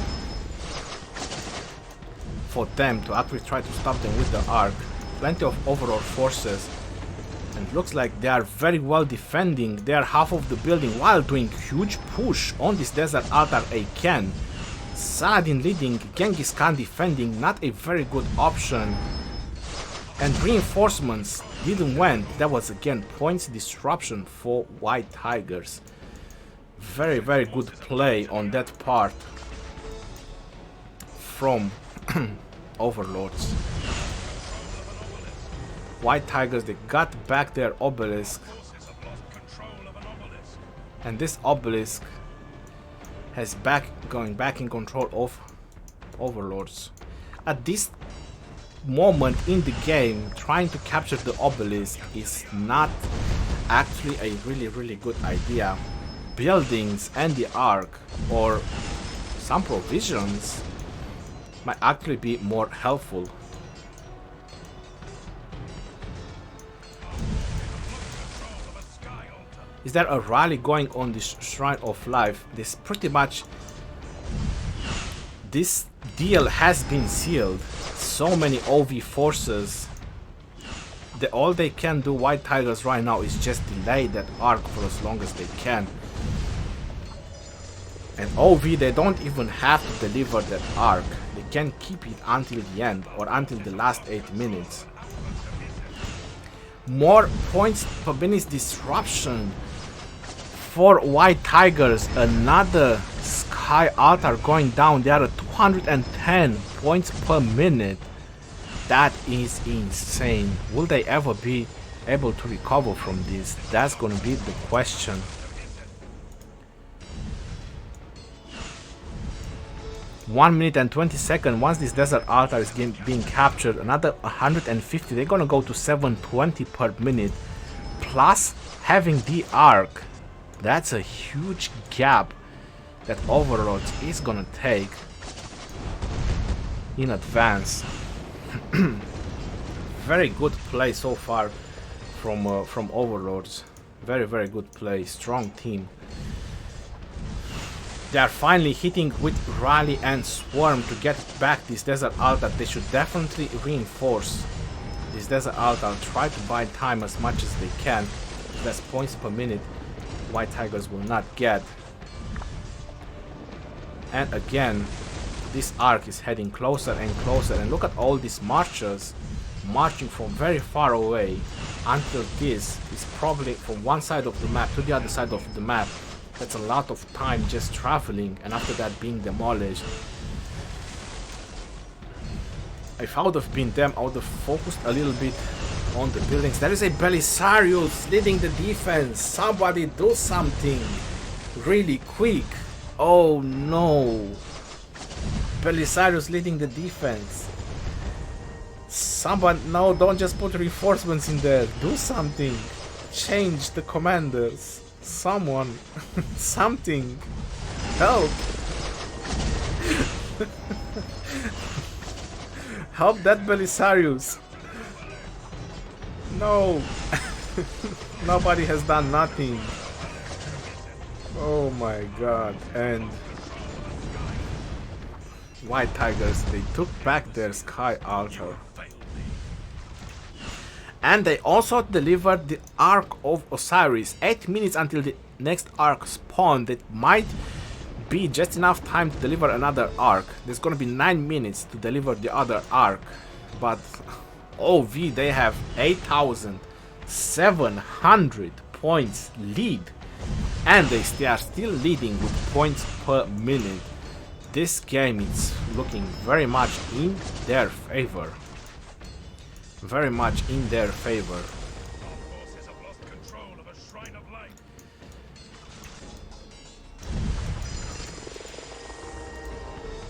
Speaker 1: for them to actually try to stop them with the arc. Plenty of Overlord forces, and looks like they are very well defending their half of the building while doing huge push on this desert altar again. Saladin leading, Genghis Khan defending, not a very good option. And reinforcements didn't win. That was again points disruption for White Tigers. Very, very good play on that part from Overlords. White Tigers, they got back their obelisk, and this obelisk has going back in control of Overlords. At this moment in the game, trying to capture the obelisk is not actually a really good idea. Buildings and the arc, or some provisions, might actually be more helpful. Is there a rally going on this Shrine of Life? This pretty much, this deal has been sealed. So many OV forces. All they can do, White Tigers right now, is just delay that arc for as long as they can. And OV, they don't even have to deliver that arc. They can keep it until the end, or until the last 8 minutes. More points per minute disruption for White Tigers. Another Sky Altar going down. They are at 210 points per minute. That is insane. Will they ever be able to recover from this? That's gonna be the question. One minute and 20 seconds. Once this desert altar is being captured, another 150. They're gonna go to 720 per minute. Plus having the arc. That's a huge gap that Overlords is gonna take in advance. Very good play so far from Overlords. Very, very good play. Strong team. They are finally hitting with Rally and Swarm to get back this desert altar. They should definitely reinforce this desert altar. Try to buy time as much as they can. Less points per minute White Tigers will not get. And again, this arc is heading closer and closer. And look at all these marchers marching from very far away until this is probably from one side of the map to the other side of the map. That's a lot of time just traveling, and after that being demolished. If I would have been them, I would have focused a little bit on the buildings. There is a Belisarius leading the defense. Somebody do something really quick. Oh no. Belisarius leading the defense. Somebody, no, don't just put reinforcements in there. Do something. Change the commanders. Someone. Something. Help. Help that Belisarius. No. Nobody has done nothing. Oh my god. And White Tigers, they took back their Sky Altar. And they also delivered the Ark of Osiris. 8 minutes until the next Ark spawn. That might be just enough time to deliver another Ark. There's gonna be 9 minutes to deliver the other Ark. But OV, they have 8,700 points lead. And they are still leading with points per minute. This game is looking very much in their favor. Very much in their favor.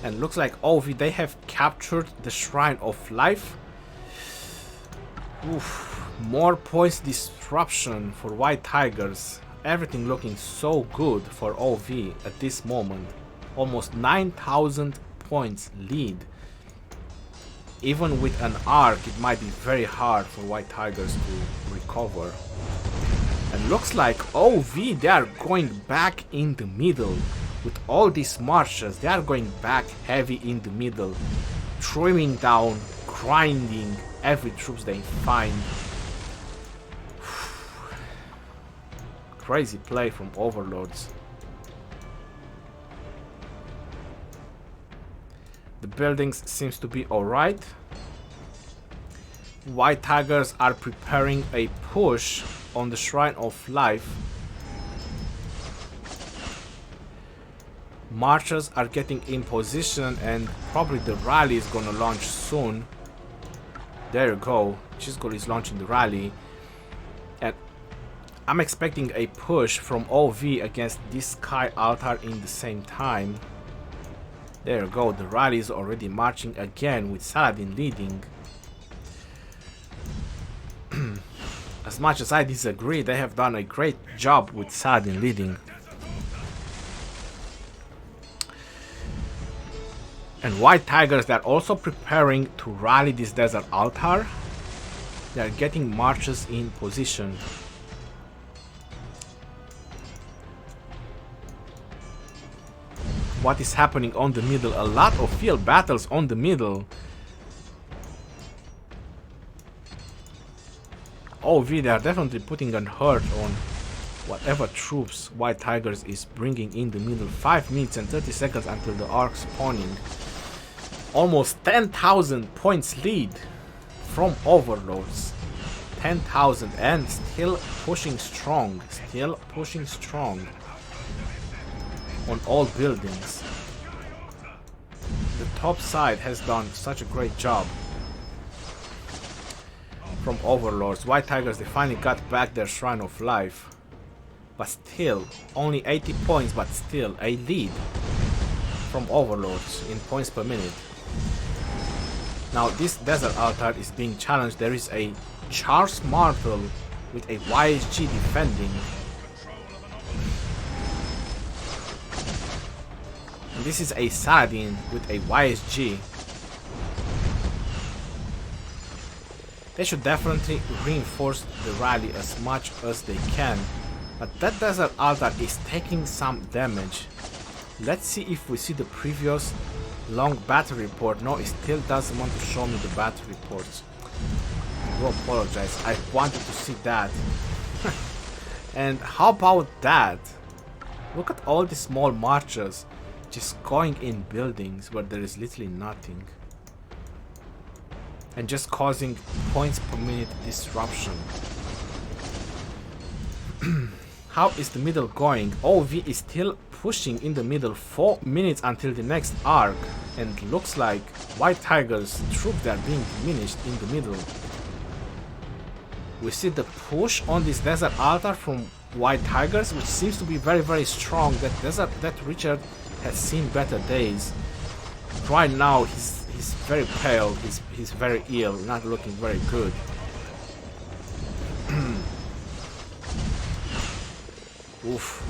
Speaker 1: And looks like OV, they have captured the Shrine of Life. Oof, more points disruption for White Tigers. Everything looking so good for OV at this moment. Almost 9,000 points lead. Even with an arc, it might be very hard for White Tigers to recover. And looks like OV, they are going back in the middle. With all these marches, they are going back heavy in the middle. Trimming down, grinding every troops they find. Crazy play from Overlords. The buildings seems to be alright. White Tigers are preparing a push on the Shrine of Life. Marchers are getting in position and probably the rally is gonna launch soon. There you go. Chisgol is launching the rally. And I'm expecting a push from OV against this Sky Altar in the same time. There you go, the rally is already marching again with Saladin leading. As much as I disagree, they have done a great job with Saladin leading. And White Tigers, they're also preparing to rally this desert altar. They are getting marches in position. What is happening on the middle? A lot of field battles on the middle. OV, they are definitely putting a hurt on whatever troops White Tigers is bringing in the middle. 5 minutes and 30 seconds until the arc spawning. Almost 10,000 points lead from Overlords. 10,000 and still pushing strong. Still pushing strong on all buildings. The top side has done such a great job from Overlords. White Tigers, they finally got back their Shrine of Life. But still, only 80 points, but still a lead from Overlords in points per minute. Now this Desert Altar is being challenged. There is a Charles Martel with a YSG defending. And this is a Saladin with a YSG. They should definitely reinforce the rally as much as they can. But that Desert Altar is taking some damage. Let's see if we see the previous long battle report. No, it still doesn't want to show me the battle reports. I do apologize. I wanted to see that. And how about that? Look at all the small marchers just going in buildings where there is literally nothing. And just causing points per minute disruption. How is the middle going? OV is still pushing in the middle. 4 minutes until the next arc. And looks like White Tigers troops are being diminished in the middle. We see the push on this Desert Altar from White Tigers, which seems to be very strong. That Richard has seen better days. Right now he's very pale, he's very ill, not looking very good. Oof.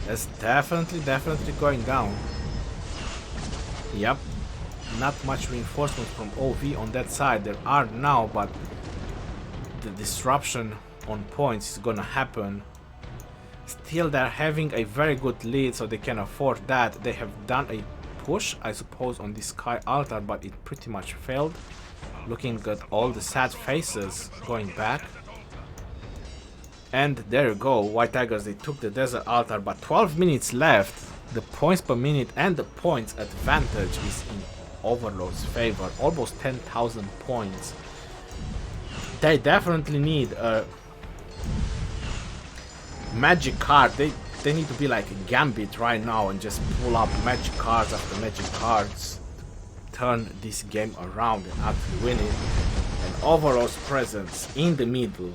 Speaker 1: That's definitely going down. Yep. Not much reinforcement from OV on that side. There are now, but the disruption on points is gonna happen. Still, they're having a very good lead, so they can afford that. They have done a push, I suppose, on the Sky Altar, but it pretty much failed. Looking at all the sad faces going back. And there you go, White Tigers, they took the Desert Altar, but 12 minutes left. The points per minute and the points advantage is in Overlord's favor. Almost 10,000 points. They definitely need a magic card. They need to be like a Gambit right now and just pull up magic cards after magic cards. Turn this game around and actually win it. And Overlord's presence in the middle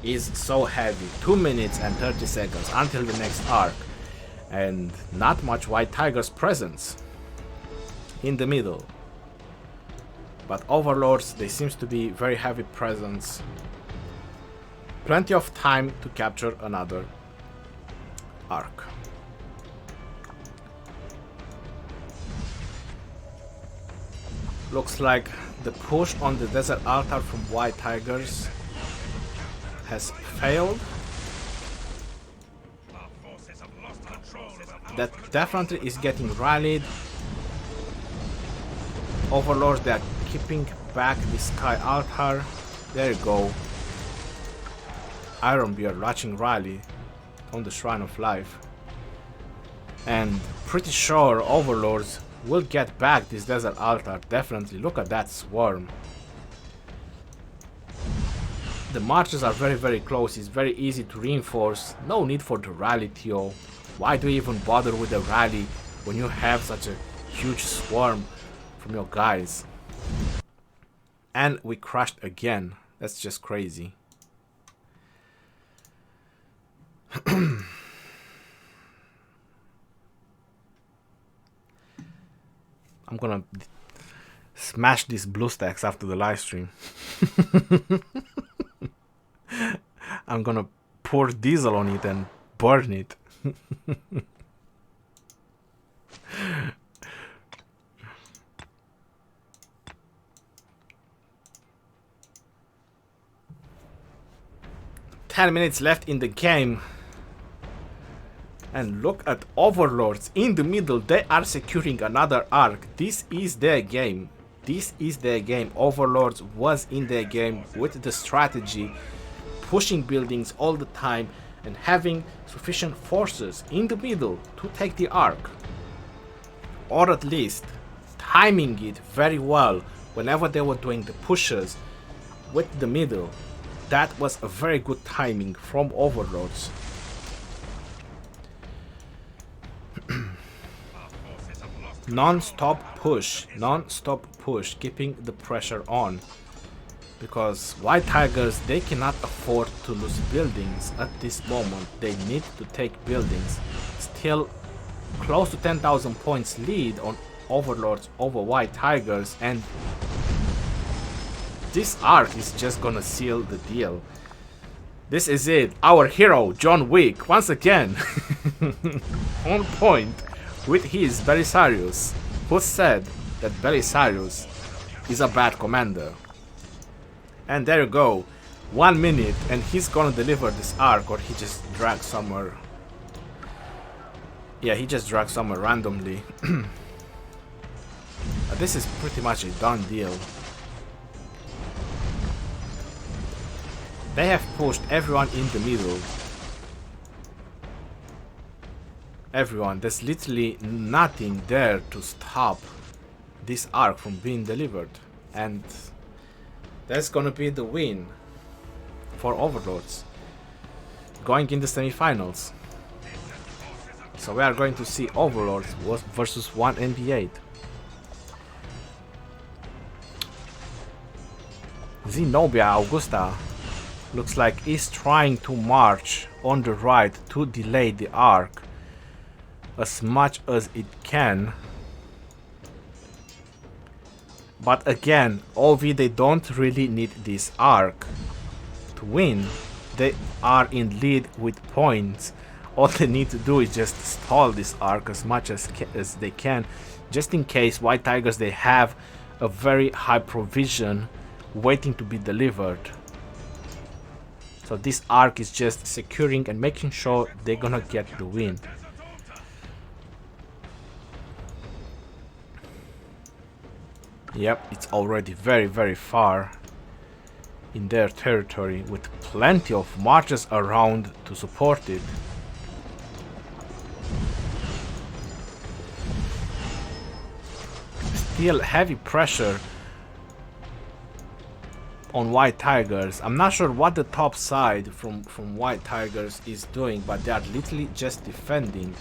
Speaker 1: is so heavy. 2 minutes and 30 seconds until the next arc. And not much White Tigers presence in the middle. But Overlords, they seems to be very heavy presence. Plenty of time to capture another arc. Looks like the push on the Desert Altar from White Tigers has failed. That definitely is getting rallied. Overlords, they are keeping back the Sky Altar. There you go. Ironbeard watching rally on the Shrine of Life. And pretty sure Overlords will get back this Desert Altar. Definitely. Look at that swarm. The marches are very close. It's very easy to reinforce. No need for the rally, Theo. Why do you even bother with the rally when you have such a huge swarm from your guys? And we crashed again. That's just crazy. I'm gonna smash these blue stacks after the live stream. I'm gonna pour diesel on it and burn it. 10 minutes left in the game. And look at Overlords in the middle. They are securing another arc. This is their game. This is their game. Overlords was in their game with the strategy, pushing buildings all the time and having sufficient forces in the middle to take the arc. Or at least timing it very well whenever they were doing the pushes with the middle. That was a very good timing from Overlords. Non-stop push, keeping the pressure on. Because White Tigers, they cannot afford to lose buildings at this moment. They need to take buildings. Still close to 10,000 points lead on Overlords over White Tigers, and this arc is just gonna seal the deal. This is it. Our hero, John Wick, once again on point with his Belisarius. Who said that Belisarius is a bad commander? And there you go. 1 minute and he's gonna deliver this arc, or he just dragged somewhere. Yeah, he just dragged somewhere randomly. This is pretty much a done deal. They have pushed everyone in the middle. Everyone. There's literally nothing there to stop this arc from being delivered. And that's gonna be the win for Overlords going in the semifinals. So we are going to see Overlords versus 1 NB8. Zenobia Augusta looks like is trying to march on the right to delay the arc as much as it can. But again, OV, they don't really need this arc to win. They are in lead with points. All they need to do is just stall this arc as much as they can, just in case White Tigers, they have a very high provision waiting to be delivered. So this arc is just securing and making sure they're gonna get the win. Yep, it's already very far in their territory with plenty of marches around to support it. Still heavy pressure on White Tigers. I'm not sure what the top side from White Tigers is doing, but they are literally just defending.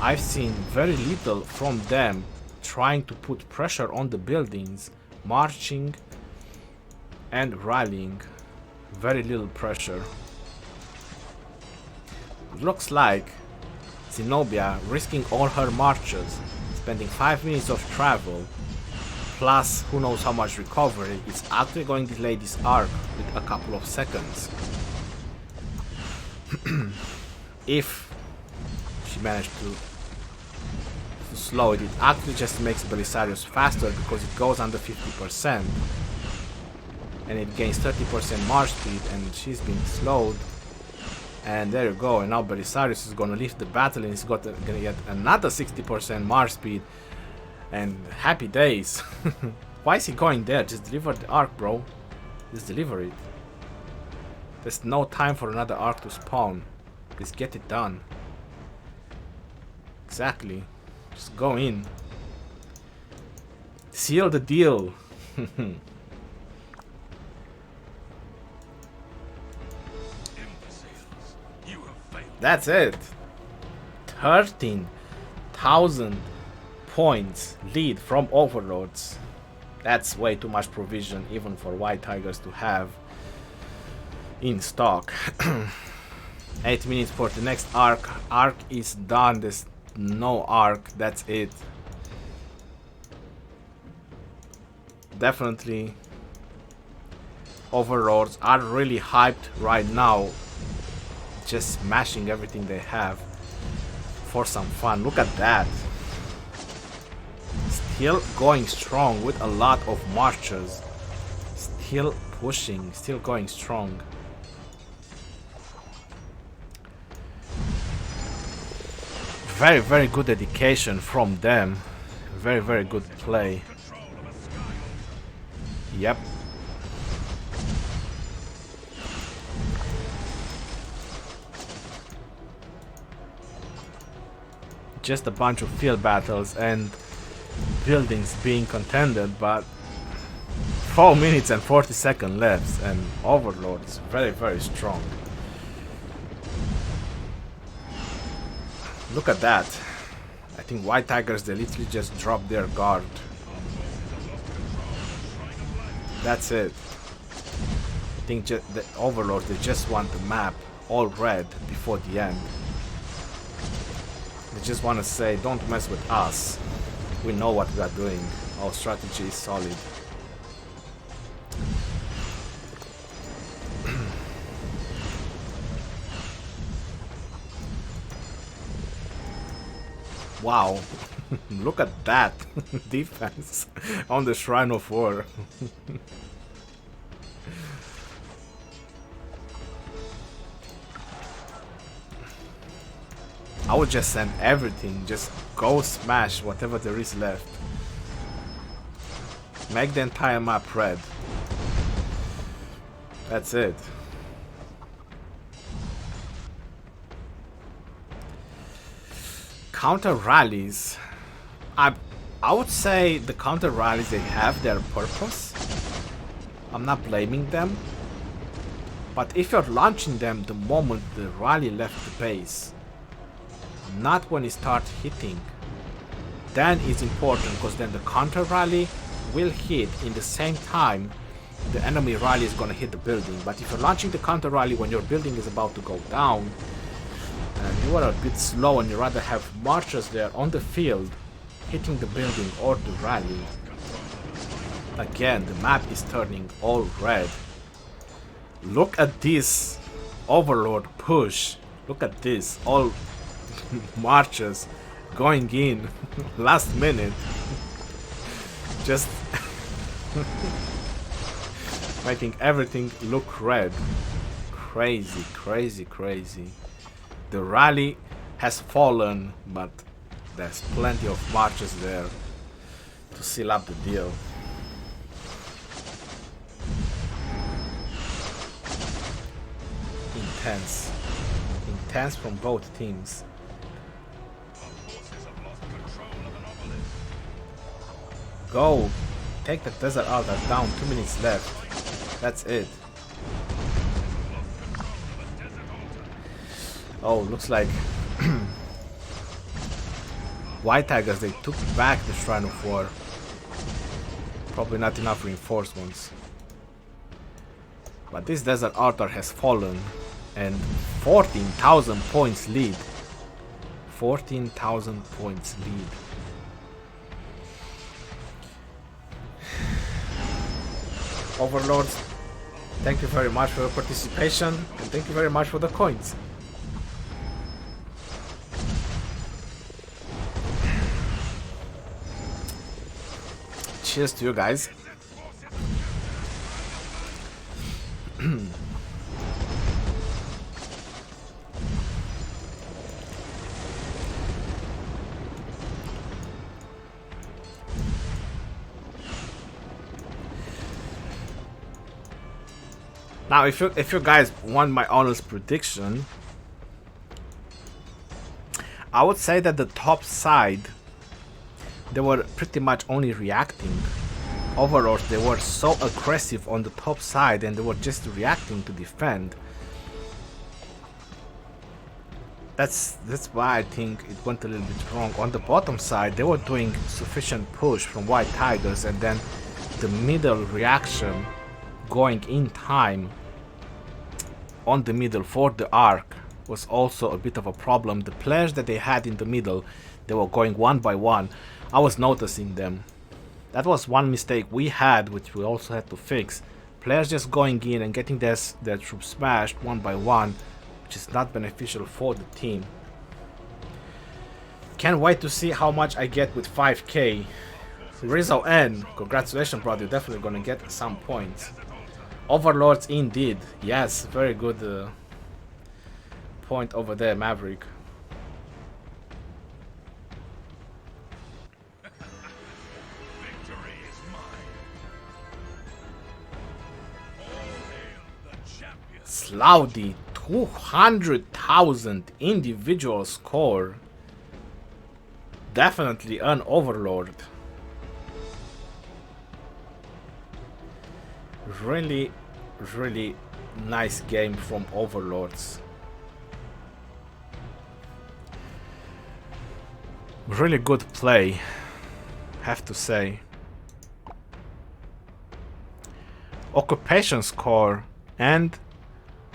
Speaker 1: I've seen very little from them trying to put pressure on the buildings, marching and rallying. Very little pressure. Looks like Zenobia risking all her marches, spending 5 minutes of travel, plus who knows how much recovery, is actually going to delay this arc with a couple of seconds. If she managed to slow it, it actually just makes Belisarius faster because it goes under 50% and it gains 30% march speed, and she's being slowed. And there you go, and now Belisarius is gonna leave the battle and he's gonna get another 60% march speed. And happy days. Why is he going there? Just deliver the arc, bro. Just deliver it. There's no time for another arc to spawn. Just get it done. Exactly. Just go in. Seal the deal. That's it. 13,000 points lead from Overlords. That's way too much provision even for White Tigers to have in stock. 8 minutes for the next arc. Arc is done. There's no arc. That's it. Definitely Overlords are really hyped right now, just smashing everything they have for some fun. Look at that. Still going strong with a lot of marchers. Still pushing, still going strong. Very good dedication from them. Very good play. Yep. Just a bunch of field battles and buildings being contended, but 4 minutes and 40 seconds left, and Overlord is very, very strong. Look at that. I think White Tigers, they literally just dropped their guard. That's it. I think the Overlords, they just want the map all red before the end. They just want to say, don't mess with us. We know what we are doing. Our strategy is solid. Wow. Look at that defense on the Shrine of War. I would just send everything, just go smash whatever there is left. Make the entire map red. That's it. Counter rallies. I would say the counter rallies, they have their purpose. I'm not blaming them. But if you're launching them the moment the rally left the base, not when it starts hitting, then it's important, because then the counter rally will hit in the same time the enemy rally is going to hit the building. But if you're launching the counter rally when your building is about to go down and you are a bit slow and you rather have marchers there on the field hitting the building or the rally, again the map is turning all red. Look at this Overlord push. Look at this, all marchers going in last minute, just making everything look red. Crazy, crazy, crazy. The rally has fallen, but there's plenty of marchers there to seal up the deal. Intense. Intense from both teams. Go! Take the desert altar down, 2 minutes left. That's it. Oh, looks like White Tigers, they took back the Shrine of War. Probably not enough reinforcements. But this desert altar has fallen, and 14,000 points lead. 14,000 points lead. Overlords, thank you very much for your participation, and thank you very much for the coins. Cheers to you guys. Now, if you guys want my honest prediction, I would say that the top side, they were pretty much only reacting. Overlords, they were so aggressive on the top side and they were just reacting to defend. That's why I think it went a little bit wrong. On the bottom side, they were doing sufficient push from White Tigers, and then the middle reaction going in time on the middle for the arc was also a bit of a problem. The players that they had in the middle, they were going one by one. I was noticing them. That was one mistake we had, which we also had to fix. Players just going in and getting their troops smashed one by one, which is not beneficial for the team. Can't wait to see how much I get with 5k. Rizzo N, congratulations, brother, you're definitely gonna get some points. Overlords indeed, yes, very good point over there, Maverick. Slowdy, 200,000 individual score. Definitely an Overlord. Really, really nice game from Overlords. Really good play, have to say. Occupation score and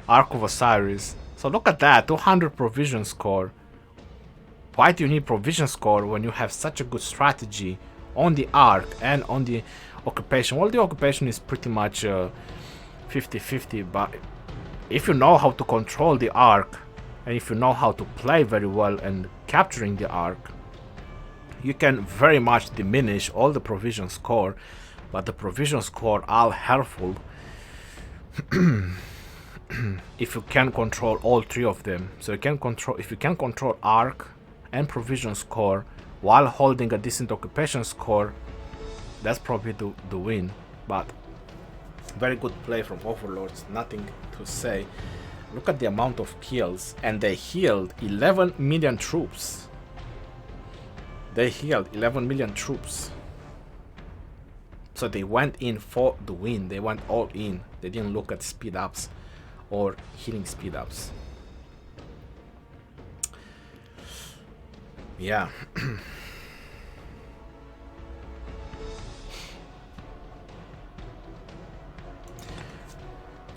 Speaker 1: Ark of Osiris. So look at that, 200 provision score. Why do you need provision score when you have such a good strategy on the Ark and on the occupation? Well, the occupation is pretty much 50-50, but if you know how to control the Ark and if you know how to play very well and capturing the Ark, you can very much diminish all the provision score, but the provision score are helpful if you can control all three of them. So you can control, if you can control Ark and provision score while holding a decent occupation score, that's probably the win. But very good play from Overlords, nothing to say. Look at the amount of kills, and they healed 11 million troops. They healed 11 million troops. So they went in for the win. They went all in. They didn't look at speed ups or healing speed ups. Yeah.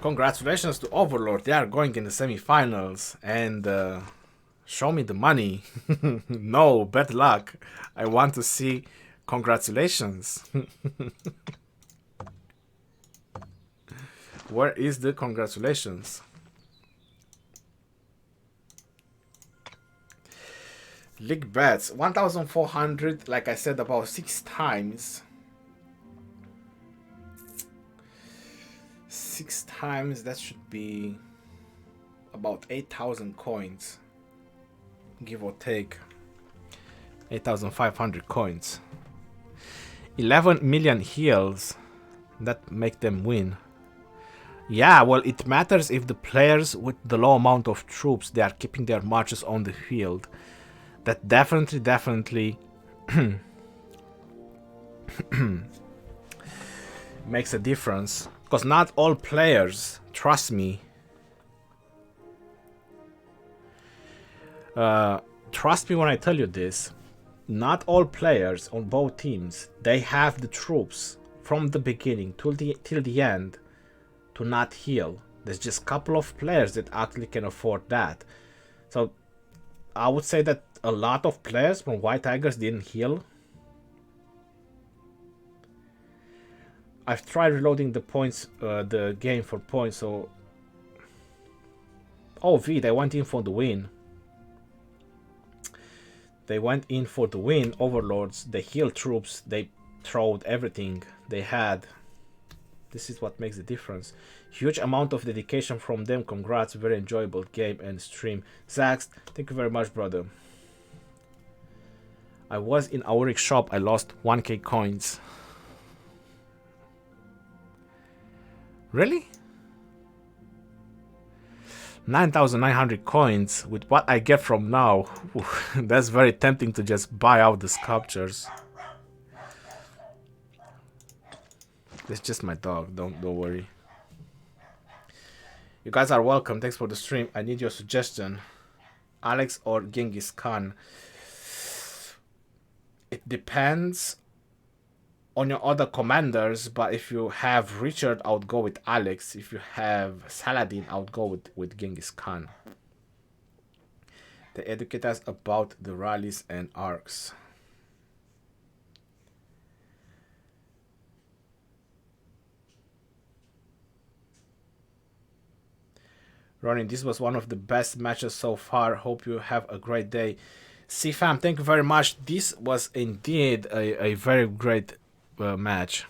Speaker 1: Congratulations to Overlord. They are going in the semi-finals, and show me the money. No, bad luck. I want to see congratulations. Where is the congratulations? League bets 1,400, like I said, about 6 times. 6 times, that should be about 8,000 coins, give or take. 8,500 coins. 11 million heals, that make them win. Yeah, well, it matters if the players with the low amount of troops, they are keeping their marches on the field. That definitely makes a difference. Because not all players, trust me, trust me when I tell you this, not all players on both teams, they have the troops from the beginning till the end to not heal. There's just a couple of players that actually can afford that. So I would say that a lot of players from White Tigers didn't heal. I've tried reloading the points, the game for points, so... Oh, V, they went in for the win. They went in for the win, Overlords. They healed troops, they throwed everything they had. This is what makes the difference. Huge amount of dedication from them. Congrats, very enjoyable game and stream. Zax, thank you very much, brother. I was in Auric shop, I lost 1k coins. Really? 9,900 coins with what I get from now. That's very tempting to just buy out the sculptures. It's just my dog, don't worry. You guys are welcome, thanks for the stream. I need your suggestion. Alex or Genghis Khan? It depends on your other commanders, but if you have Richard, I would go with Alex. If you have Saladin, I would go with Genghis Khan. They educate us about the rallies and arcs. Ronin, this was one of the best matches so far. Hope you have a great day. C-Fam, thank you very much. This was indeed a very great match.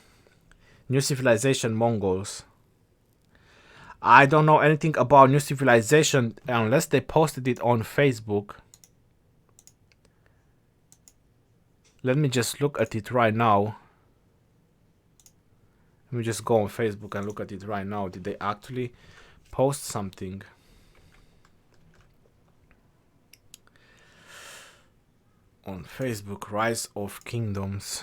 Speaker 1: New Civilization Mongols. I don't know anything about New Civilization unless they posted it on Facebook. Let me just look at it right now. Let me just go on Facebook and look at it right now. Did they actually post something? On Facebook, Rise of Kingdoms.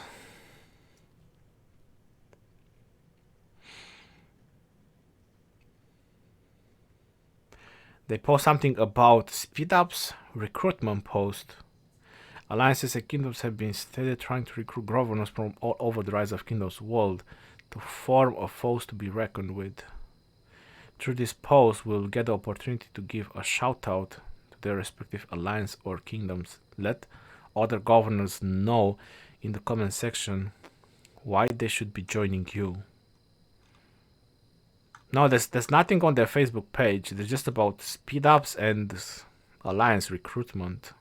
Speaker 1: They post something about speed ups, recruitment post. Alliances and kingdoms have been steadily trying to recruit governors from all over the Rise of Kingdoms world to form a foes to be reckoned with. Through this post, we'll get the opportunity to give a shout out to their respective alliance or kingdoms. Let other governors know in the comment section why they should be joining you. No, there's nothing on their Facebook page. They're just about speed ups and alliance recruitment.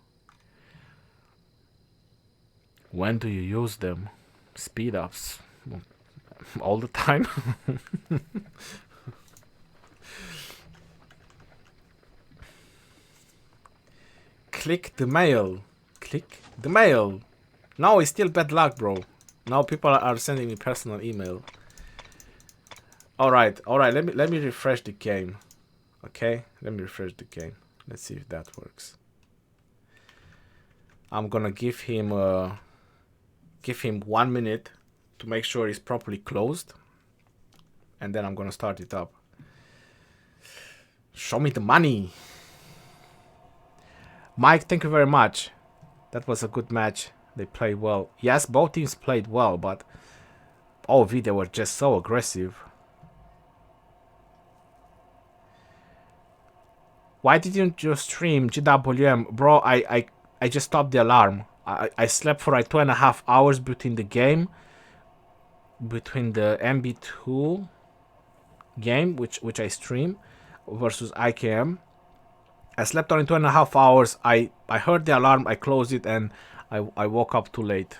Speaker 1: When do you use them? Speed ups. All the time. Click the mail. Click the mail. No, it's still bad luck, bro. Now people are sending me personal email. Alright, let me refresh the game. Okay? Let me refresh the game. Let's see if that works. I'm gonna give him 1 minute to make sure it's properly closed. And then I'm gonna start it up. Show me the money. Mike, thank you very much. That was a good match. They played well. Yes, both teams played well, but OV, they were just so aggressive. Why didn't you stream GWM? Bro, I just stopped the alarm. I slept for like 2.5 hours between the game. Between the MB2 game, which I stream, versus IKM. I slept only 2.5 hours. I heard the alarm, I closed it, and I woke up too late.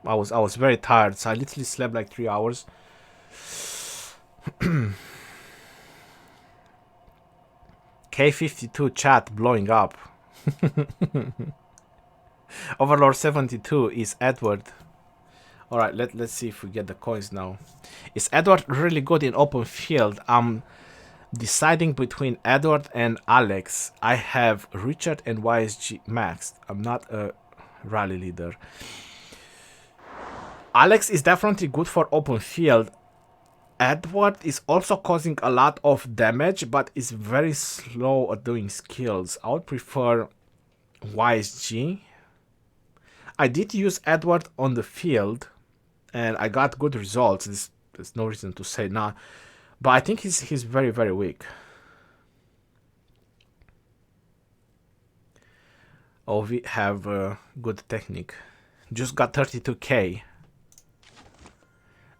Speaker 1: I was very tired, so I literally slept like 3 hours. K52 chat blowing up. Overlord 72 is Edward. Alright, let's see if we get the coins now. Is Edward really good in open field? I'm deciding between Edward and Alex. I have Richard and YSG maxed. I'm not a rally leader. Alex is definitely good for open field. Edward is also causing a lot of damage, but is very slow at doing skills. I would prefer YSG. I did use Edward on the field, and I got good results. There's no reason to say nah, but I think he's very, very weak. Oh, we have good technique. Just got 32k.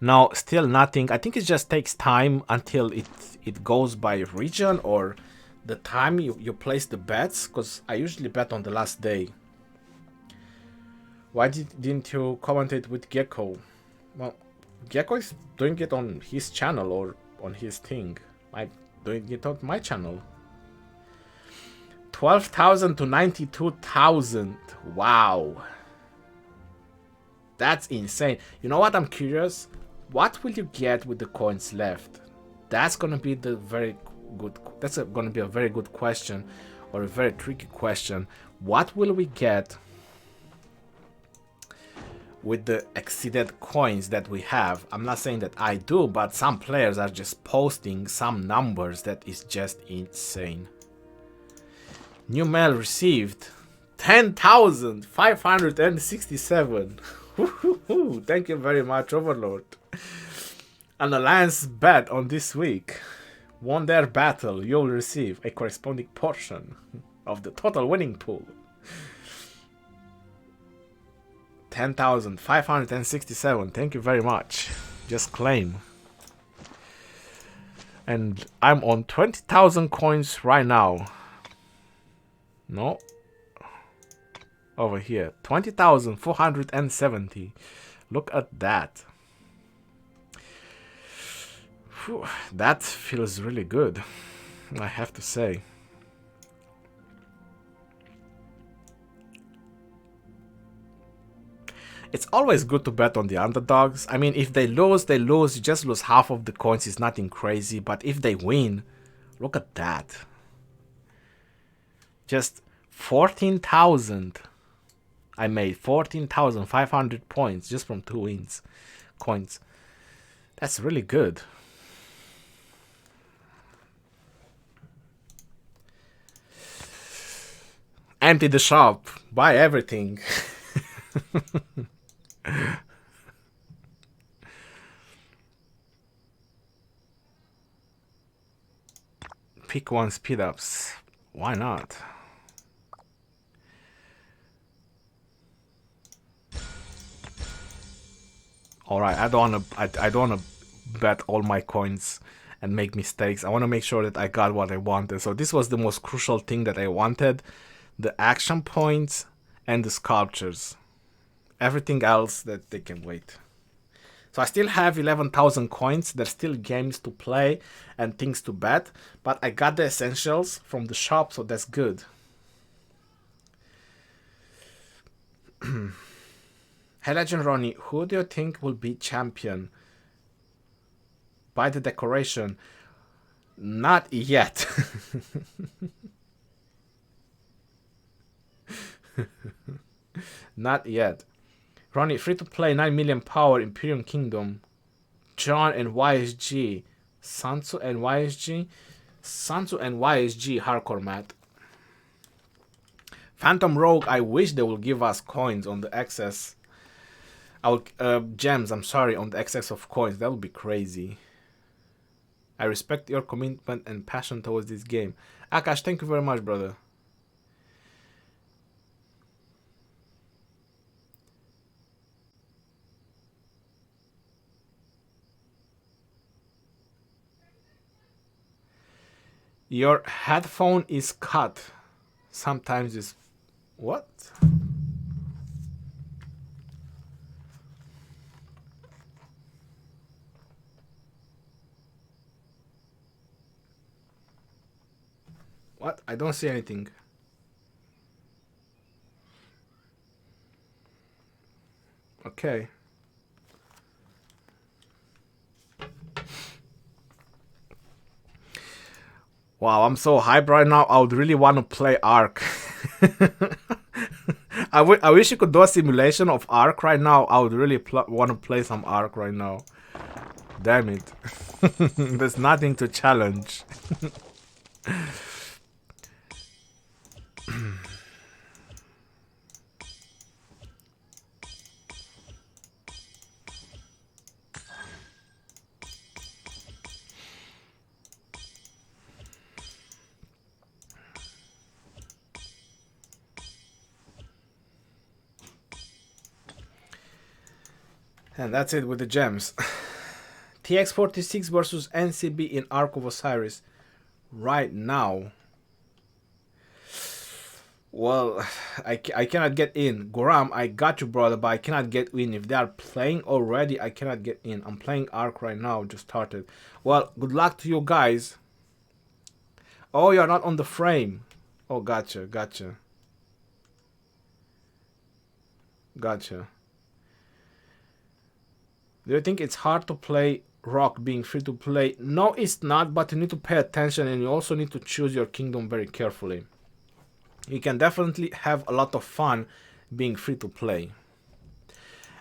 Speaker 1: No, still nothing. I think it just takes time until it goes by region or the time you place the bets, because I usually bet on the last day. Why didn't you commentate with Gecko? Well, Gecko is doing it on his channel or on his thing. I'm doing it on my channel. 12,000 to 92,000. Wow. That's insane. You know what? I'm curious. What will you get with the coins left? That's gonna be the very good. That's gonna be a very good question, or a very tricky question. What will we get with the exceeded coins that we have? I'm not saying that I do, but some players are just posting some numbers that is just insane. New mail received 10,567. Thank you very much, Overlord. An alliance bet on this week. Won their battle, you'll receive a corresponding portion of the total winning pool. 10,567. Thank you very much. Just claim. And I'm on 20,000 coins right now. No. Over here. 20,470. Look at that. Whew, that feels really good, I have to say. It's always good to bet on the underdogs. I mean, if they lose, they lose. You just lose half of the coins. It's nothing crazy. But if they win, look at that. Just 14,000. I made 14,500 points just from 2 wins. Coins. That's really good. Empty the shop. Buy everything. Pick one speed ups. Why not? All right, I don't wanna bet all my coins and make mistakes. I want to make sure that I got what I wanted. So this was the most crucial thing that I wanted: the action points and the sculptures. Everything else that they can wait. So I still have 11,000 coins. There's still games to play and things to bet, but I got the essentials from the shop, so that's good. Hey Legend Ronnie, who do you think will be champion? By the decoration? Not yet. Not yet. Ronnie, free to play, 9 million power, Imperium Kingdom. John and YSG. Sansu and YSG? Sansu and YSG hardcore mat. Phantom Rogue, I wish they will give us coins on the excess. Gems, I'm sorry, on the excess of coins. That would be crazy. I respect your commitment and passion towards this game. Akash, thank you very much, brother. Your headphone is cut. Sometimes it's... What? What? I don't see anything. Okay. Wow, I'm so hyped right now. I would really want to play Ark. I wish you could do a simulation of Ark right now. I would really want to play some Ark right now. Damn it. There's nothing to challenge. And that's it with the gems. TX46 versus NCB in Ark of Osiris. Right now. Well, I cannot get in. Goram, I got you, brother, but I cannot get in. If they are playing already, I cannot get in. I'm playing Ark right now, just started. Well, good luck to you guys. Oh, you're not on the frame. Oh, gotcha. Do you think it's hard to play Rock being free to play? No, it's not, but you need to pay attention and you also need to choose your kingdom very carefully. You can definitely have a lot of fun being free to play.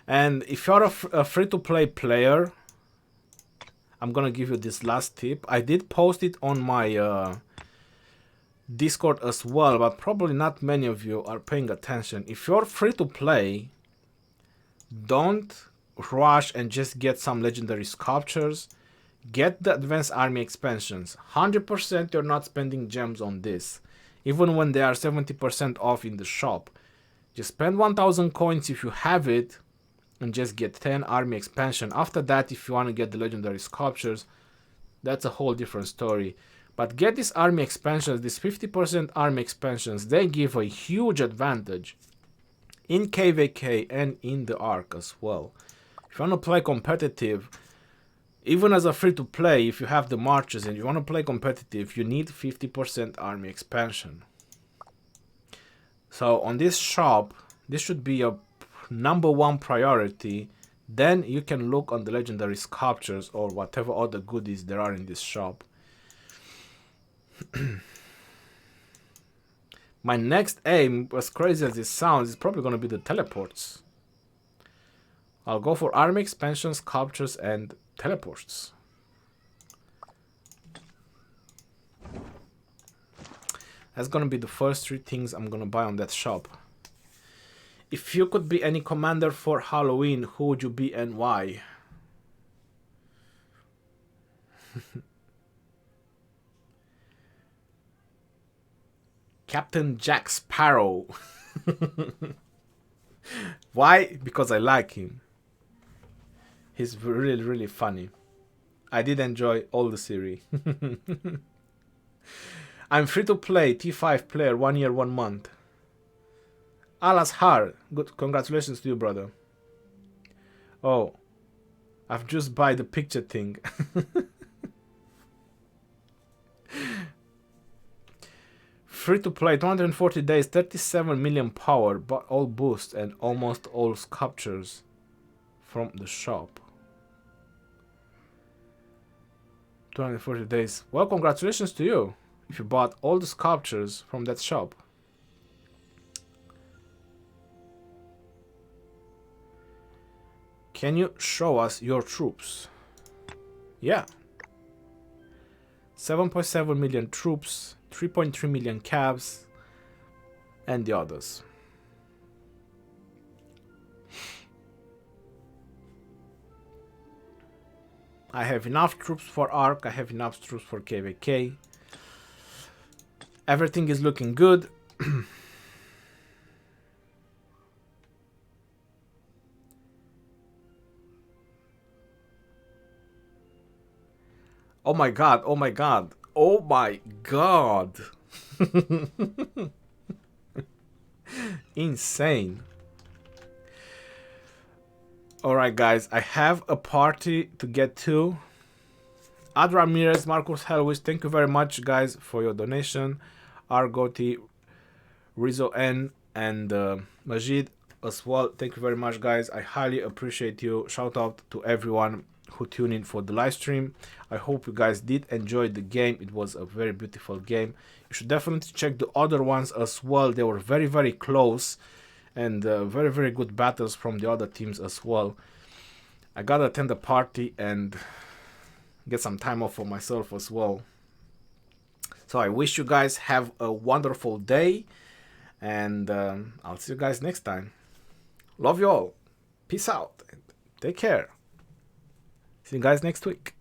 Speaker 1: And if you're a free to play player, I'm gonna give you this last tip. I did post it on my Discord as well, but probably not many of you are paying attention. If you're free to play, don't rush and just get some legendary sculptures. Get the advanced army expansions. 100% you're not spending gems on this, even when they are 70% off in the shop. Just spend 1000 coins if you have it and just get 10 army expansion. After that, if you want to get the legendary sculptures, that's a whole different story. But get these army expansions, these 50% army expansions. They give a huge advantage in KVK and in the Ark as well. If you want to play competitive, even as a free-to-play, if you have the marches and you want to play competitive, you need 50% army expansion. So on this shop, this should be a #1 priority. Then you can look on the legendary sculptures or whatever other goodies there are in this shop. My next aim, as crazy as it sounds, is probably going to be the teleports. I'll go for army expansions, sculptures, and teleports. That's gonna be the first 3 things I'm gonna buy on that shop. If you could be any commander for Halloween, who would you be and why? Captain Jack Sparrow. Why? Because I like him. He's really, really funny. I did enjoy all the series. I'm free to play, T5 player, 1 year, 1 month. Alas Har, good, congratulations to you, brother. Oh, I've just buy the picture thing. Free to play, 240 days, 37 million power, but all boosts and almost all sculptures from the shop. 240 days. Well, congratulations to you if you bought all the sculptures from that shop. Can you show us your troops? Yeah. 7.7 million troops, 3.3 million cabs, and the others. I have enough troops for ARC, I have enough troops for KVK. Everything is looking good. Oh my god, oh my god, oh my god. Insane. Alright guys, I have a party to get to. Ad Ramirez, Marcus Helwis, thank you very much guys for your donation. Argoti, Rizzo N, and Majid as well. Thank you very much guys. I highly appreciate you. Shout out to everyone who tuned in for the live stream. I hope you guys did enjoy the game. It was a very beautiful game. You should definitely check the other ones as well. They were very, very close and very, very good battles from the other teams as well. I gotta attend the party and get some time off for myself as well. So I wish you guys have a wonderful day, and I'll see you guys next time. Love you all. Peace out. Take care. See you guys next week.